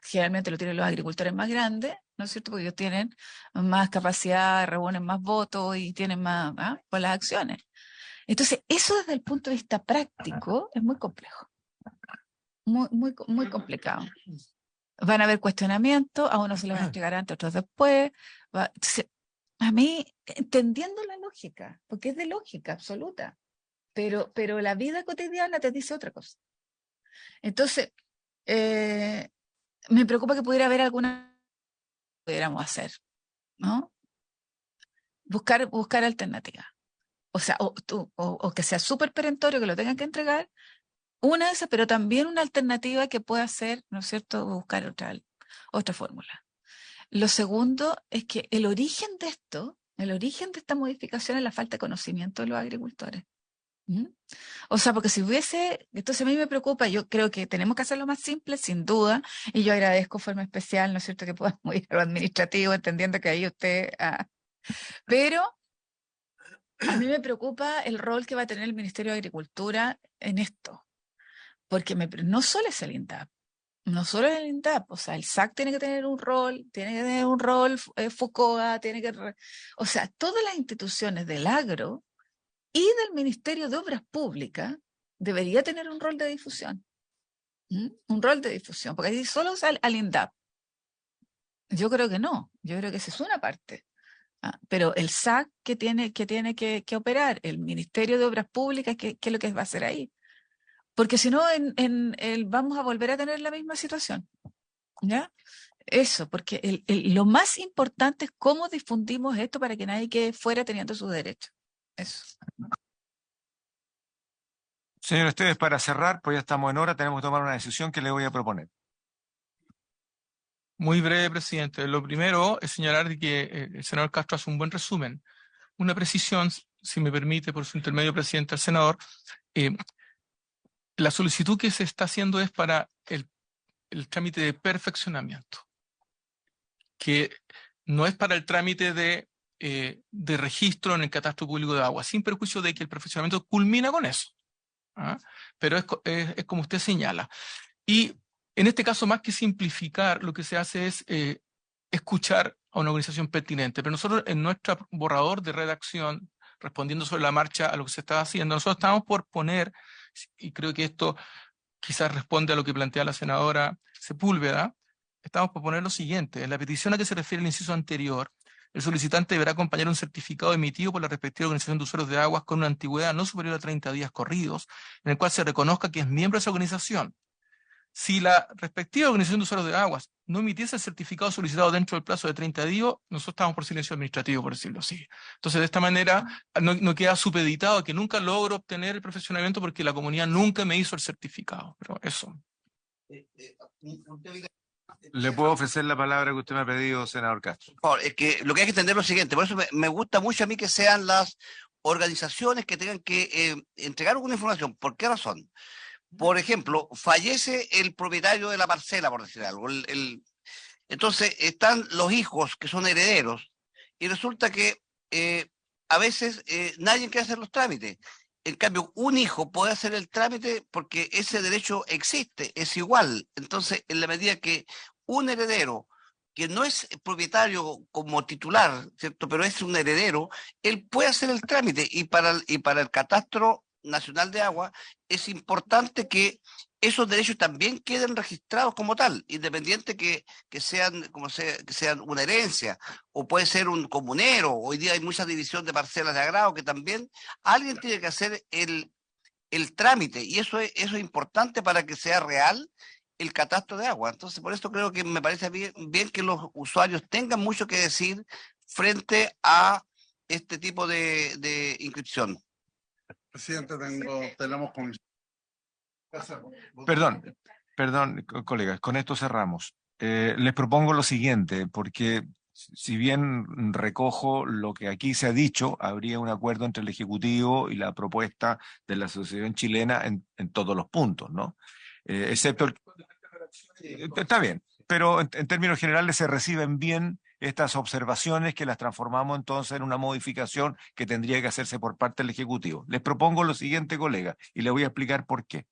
generalmente lo tienen los agricultores más grandes, ¿no es cierto? Porque ellos tienen más capacidad, reúnen más votos y tienen más por las acciones. Entonces, eso desde el punto de vista práctico es muy complejo, muy complicado. Van a haber cuestionamientos, a unos se les va a entregar antes, a otros después. A mí, entendiendo la lógica, porque es de lógica absoluta, pero la vida cotidiana te dice otra cosa. Entonces, me preocupa que pudiera haber alguna pudiéramos hacer, ¿no? Buscar alternativas. O sea, o que sea súper perentorio que lo tengan que entregar, una de esas, pero también una alternativa que pueda ser, ¿no es cierto?, buscar otra fórmula. Lo segundo es que el origen de esta modificación es la falta de conocimiento de los agricultores. ¿Mm? O sea, porque si hubiese, entonces a mí me preocupa, yo creo que tenemos que hacerlo más simple, sin duda, y yo agradezco de forma especial, ¿no es cierto?, que podamos ir a lo administrativo, entendiendo que ahí usted... pero a mí me preocupa el rol que va a tener el Ministerio de Agricultura en esto, porque no solo es el INDAP, no solo es el INDAP, o sea, el SAC tiene que tener un rol, FOCOA, o sea, todas las instituciones del agro y del Ministerio de Obras Públicas debería tener un rol de difusión. Un rol de difusión, porque ahí solo es al INDAP. Yo creo que no, yo creo que esa es una parte. Pero el SAC que tiene que operar, el Ministerio de Obras Públicas, ¿qué es lo que va a hacer ahí? Porque si no, vamos a volver a tener la misma situación. ¿Ya? Eso, porque lo más importante es cómo difundimos esto para que nadie quede fuera teniendo sus derechos. Eso. Señor Esteves, para cerrar, pues ya estamos en hora, tenemos que tomar una decisión que le voy a proponer. Muy breve, presidente. Lo primero es señalar de que el senador Castro hace un buen resumen. Una precisión, si me permite, por su intermedio, presidente, al senador. La solicitud que se está haciendo es para el trámite de perfeccionamiento, que no es para el trámite de registro en el catastro público de agua, sin perjuicio de que el perfeccionamiento culmina con eso. Pero es como usted señala. Y en este caso, más que simplificar, lo que se hace es escuchar a una organización pertinente. Pero nosotros, en nuestro borrador de redacción, respondiendo sobre la marcha a lo que se estaba haciendo, nosotros estamos por poner, y creo que esto quizás responde a lo que plantea la senadora Sepúlveda, estamos por poner lo siguiente: en la petición a que se refiere el inciso anterior, el solicitante deberá acompañar un certificado emitido por la respectiva organización de usuarios de aguas con una antigüedad no superior a 30 días corridos, en el cual se reconozca que es miembro de esa organización. Si la respectiva organización de usuarios de aguas no emitiese el certificado solicitado dentro del plazo de 30 días, nosotros estamos por silencio administrativo, por decirlo así. Entonces, de esta manera, no queda supeditado que nunca logro obtener el perfeccionamiento porque la comunidad nunca me hizo el certificado. Pero eso. ¿Le puedo ofrecer la palabra que usted me ha pedido, senador Castro? Por favor, es que lo que hay que entender es lo siguiente, por eso me gusta mucho a mí que sean las organizaciones que tengan que entregar alguna información. ¿Por qué razón? Por ejemplo, fallece el propietario de la parcela, por decir algo. Entonces están los hijos que son herederos y resulta que a veces nadie quiere hacer los trámites. En cambio, un hijo puede hacer el trámite porque ese derecho existe, es igual. Entonces, en la medida que un heredero que no es propietario como titular, ¿cierto?, pero es un heredero, él puede hacer el trámite y para el Catastro Nacional de Agua es importante que esos derechos también queden registrados como tal, independiente que sean una herencia, o puede ser un comunero. Hoy día hay mucha división de parcelas de agrado que también alguien tiene que hacer el trámite, y eso es importante para que sea real el catastro de agua. Entonces, por eso creo que me parece bien que los usuarios tengan mucho que decir frente a este tipo de inscripción. Presidente, tenemos comisión. Perdón, colegas, con esto cerramos. Les propongo lo siguiente, porque si bien recojo lo que aquí se ha dicho, habría un acuerdo entre el Ejecutivo y la propuesta de la Asociación Chilena en todos los puntos, ¿no? Excepto está bien, pero en términos generales se reciben bien estas observaciones, que las transformamos entonces en una modificación que tendría que hacerse por parte del Ejecutivo. Les propongo lo siguiente, colega, y les voy a explicar por qué.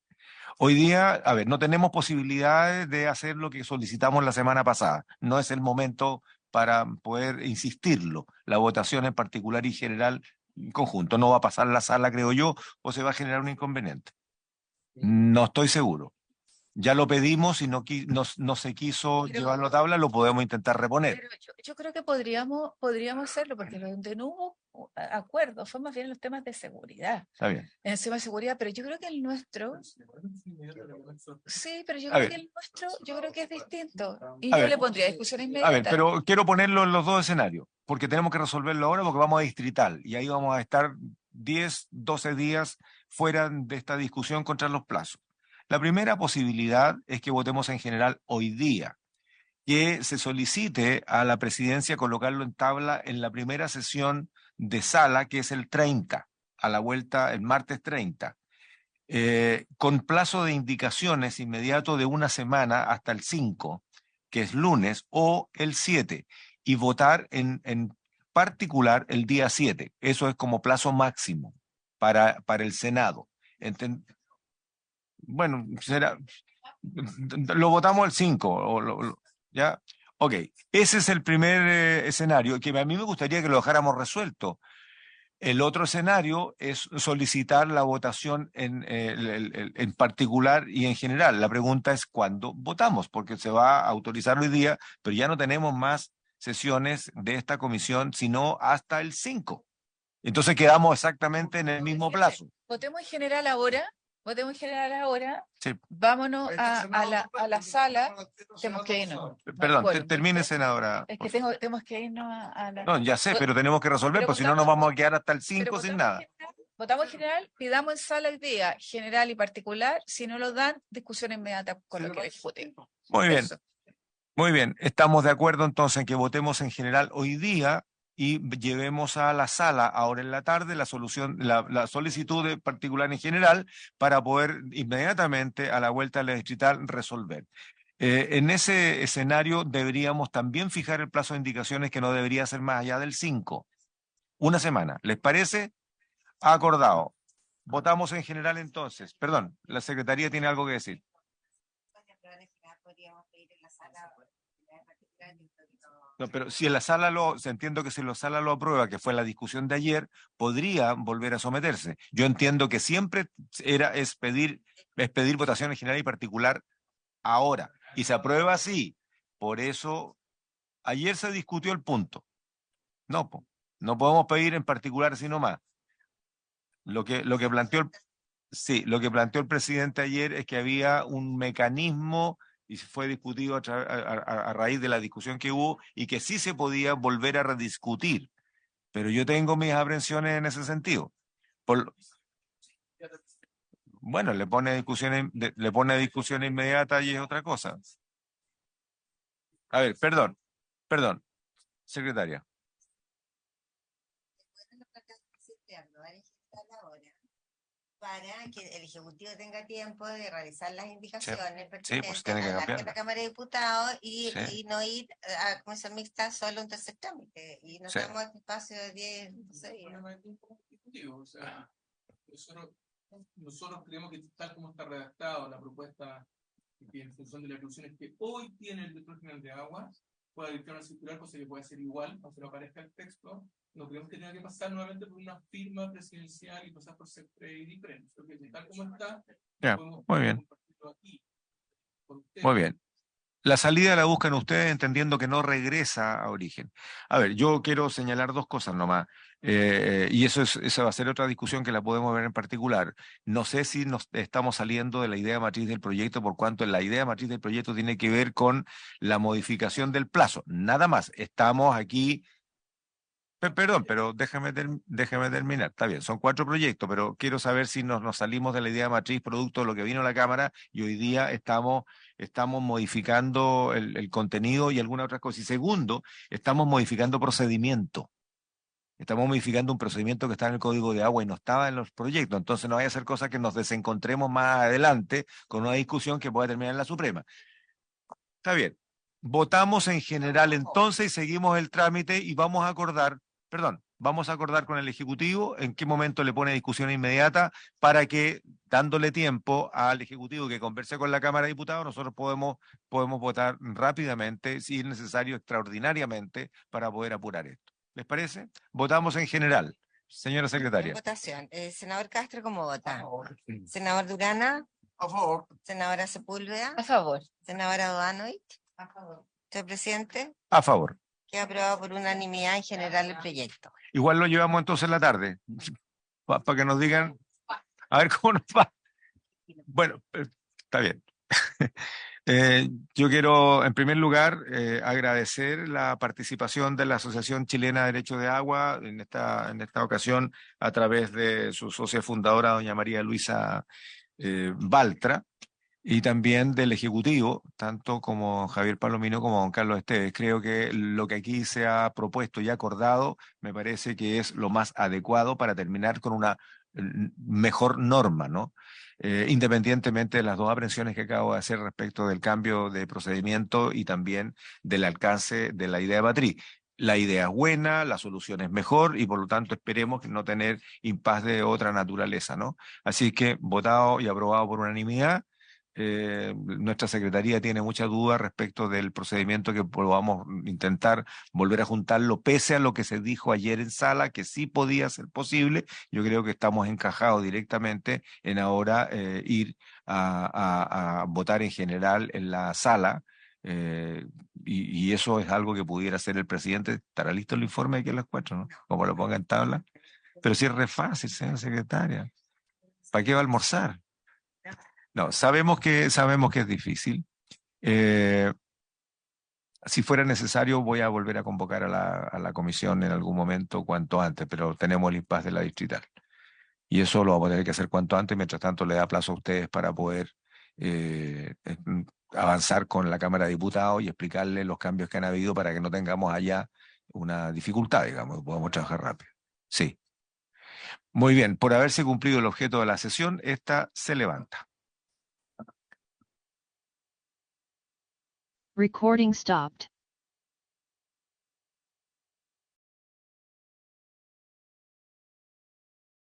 Hoy día, a ver, no tenemos posibilidades de hacer lo que solicitamos la semana pasada. No es el momento para poder insistirlo. La votación en particular y general en conjunto no va a pasar la sala, creo yo, o se va a generar un inconveniente. No estoy seguro. Ya lo pedimos y no se quiso llevarlo a tabla, lo podemos intentar reponer. Pero yo creo que podríamos hacerlo, porque donde no hubo acuerdo, fue más bien en los temas de seguridad. Está bien. En el tema de seguridad, pero yo creo que el nuestro, sí, pero yo A creo ver. que el nuestro, yo creo que es distinto. Y A yo ver. le pondría discusión A ver, inmediata. pero quiero ponerlo en los dos escenarios, porque tenemos que resolverlo ahora porque vamos a distrital y ahí vamos a estar 10, 12 días fuera de esta discusión contra los plazos. La primera posibilidad es que votemos en general hoy día, que se solicite a la presidencia colocarlo en tabla en la primera sesión de sala, que es el 30, a la vuelta el martes 30. Con plazo de indicaciones inmediato de una semana hasta el 5, que es lunes, o el 7, y votar en particular el día 7. Eso es como plazo máximo para el Senado. Bueno, lo votamos el 5, ¿ya? Ok, ese es el primer escenario, que a mí me gustaría que lo dejáramos resuelto. El otro escenario es solicitar la votación en particular y en general. La pregunta es cuándo votamos, porque se va a autorizar hoy día, pero ya no tenemos más sesiones de esta comisión, sino hasta el 5. Entonces quedamos exactamente en el mismo plazo. Votemos en general ahora. Votemos en general ahora. Sí. Vámonos a la sala. Tenemos que irnos. Perdón, Bueno, termine, senadora. es que tenemos que irnos a la... No, ya sé, pero tenemos que resolver, Pero pues si no nos votamos- vamos a quedar hasta el pero 5 sin votamos nada. Votamos en general, pidamos en sala el día, general y particular. Si no lo dan, discusión inmediata con lo que discuten. Muy bien. Eso. Muy bien, estamos de acuerdo entonces en que votemos en general hoy día y llevemos a la sala ahora en la tarde la solicitud de particular en general para poder inmediatamente a la vuelta de la distrital resolver. En ese escenario deberíamos también fijar el plazo de indicaciones que no debería ser más allá del 5. Una semana. ¿Les parece? Acordado. Votamos en general entonces. Perdón, la secretaría tiene algo que decir. No, pero si en la sala entiendo que si la sala lo aprueba, que fue la discusión de ayer, podría volver a someterse. Yo entiendo que siempre es pedir votación en general y particular ahora. Y se aprueba así. Por eso, ayer se discutió el punto. No, no podemos pedir en particular sino más. Lo que planteó el presidente ayer es que había un mecanismo y fue discutido a raíz de la discusión que hubo y que sí se podía volver a rediscutir. Pero yo tengo mis aprensiones en ese sentido. Bueno, le pone discusión inmediata y es otra cosa. A ver, perdón, secretaria. Para que el Ejecutivo tenga tiempo de realizar las indicaciones Sí, pues tiene que a cambiar. la Cámara de Diputados y no ir a comisión mixta solo un tercer trámite. Y no tenemos espacio de 10, 12 días. O sea, nosotros creemos que tal como está redactado la propuesta que en función de las inclusiones que hoy tiene el Director General de Aguas, pueda dictar una circular, cosa que puede ser igual, aunque no aparezca el texto. No creemos que tenga que pasar nuevamente por una firma presidencial y pasar por secretaría y prensa. Porque tal como está, Muy bien. Aquí, muy bien. La salida la buscan ustedes entendiendo que no regresa a origen. A ver, yo quiero señalar dos cosas nomás, y esa va a ser otra discusión que la podemos ver en particular. No sé si nos estamos saliendo de la idea matriz del proyecto, por cuanto la idea matriz del proyecto tiene que ver con la modificación del plazo. Nada más, estamos aquí... Perdón, pero déjeme terminar. Está bien, son 4 proyectos, pero quiero saber si nos salimos de la idea matriz producto de lo que vino a la Cámara y hoy día estamos modificando el contenido y algunas otras cosas. Y segundo, estamos modificando procedimiento. Estamos modificando un procedimiento que está en el Código de Agua y no estaba en los proyectos. Entonces no vaya a ser cosa que nos desencontremos más adelante con una discusión que pueda terminar en la Suprema. Está bien. Votamos en general entonces y seguimos el trámite y vamos a acordar con el Ejecutivo en qué momento le pone discusión inmediata para que, dándole tiempo al Ejecutivo que converse con la Cámara de Diputados, nosotros podemos votar rápidamente, si es necesario, extraordinariamente, para poder apurar esto. ¿Les parece? Votamos en general. Señora secretaria. Votación. Senador Castro, ¿cómo vota? Senador Durana. A favor. Senadora Sepúlveda. A favor. Senadora Doanovich. A favor. Señor presidente. A favor. Queda aprobado por unanimidad en general el proyecto. Igual lo llevamos entonces en la tarde, para que nos digan, a ver cómo nos va. Bueno, está bien. Yo quiero, en primer lugar, agradecer la participación de la Asociación Chilena de Derecho de Agua en esta ocasión a través de su socia fundadora, doña María Luisa Baltra, y también del Ejecutivo, tanto como Javier Palomino como don Carlos Esteves. Creo que lo que aquí se ha propuesto y acordado me parece que es lo más adecuado para terminar con una mejor norma, ¿no? Independientemente de las dos aprehensiones que acabo de hacer respecto del cambio de procedimiento y también del alcance de la idea matriz. La idea es buena, la solución es mejor y por lo tanto esperemos no tener impas de otra naturaleza, ¿no? Así que votado y aprobado por unanimidad. Nuestra Secretaría tiene mucha duda respecto del procedimiento que podamos intentar volver a juntarlo, pese a lo que se dijo ayer en sala, que sí podía ser posible. Yo creo que estamos encajados directamente en ahora ir a votar en general en la sala. Y eso es algo que pudiera hacer el presidente. ¿Estará listo el informe aquí a las 4, no? Como lo ponga en tabla. Pero sí es re fácil, señora secretaria. ¿Para qué va a almorzar? No, sabemos que es difícil. Si fuera necesario, voy a volver a convocar a la comisión en algún momento, cuanto antes, pero tenemos el impasse de la distrital. Y eso lo vamos a tener que hacer cuanto antes, mientras tanto le da plazo a ustedes para poder avanzar con la Cámara de Diputados y explicarle los cambios que han habido para que no tengamos allá una dificultad, digamos, podamos trabajar rápido. Sí. Muy bien, por haberse cumplido el objeto de la sesión, esta se levanta. Recording stopped.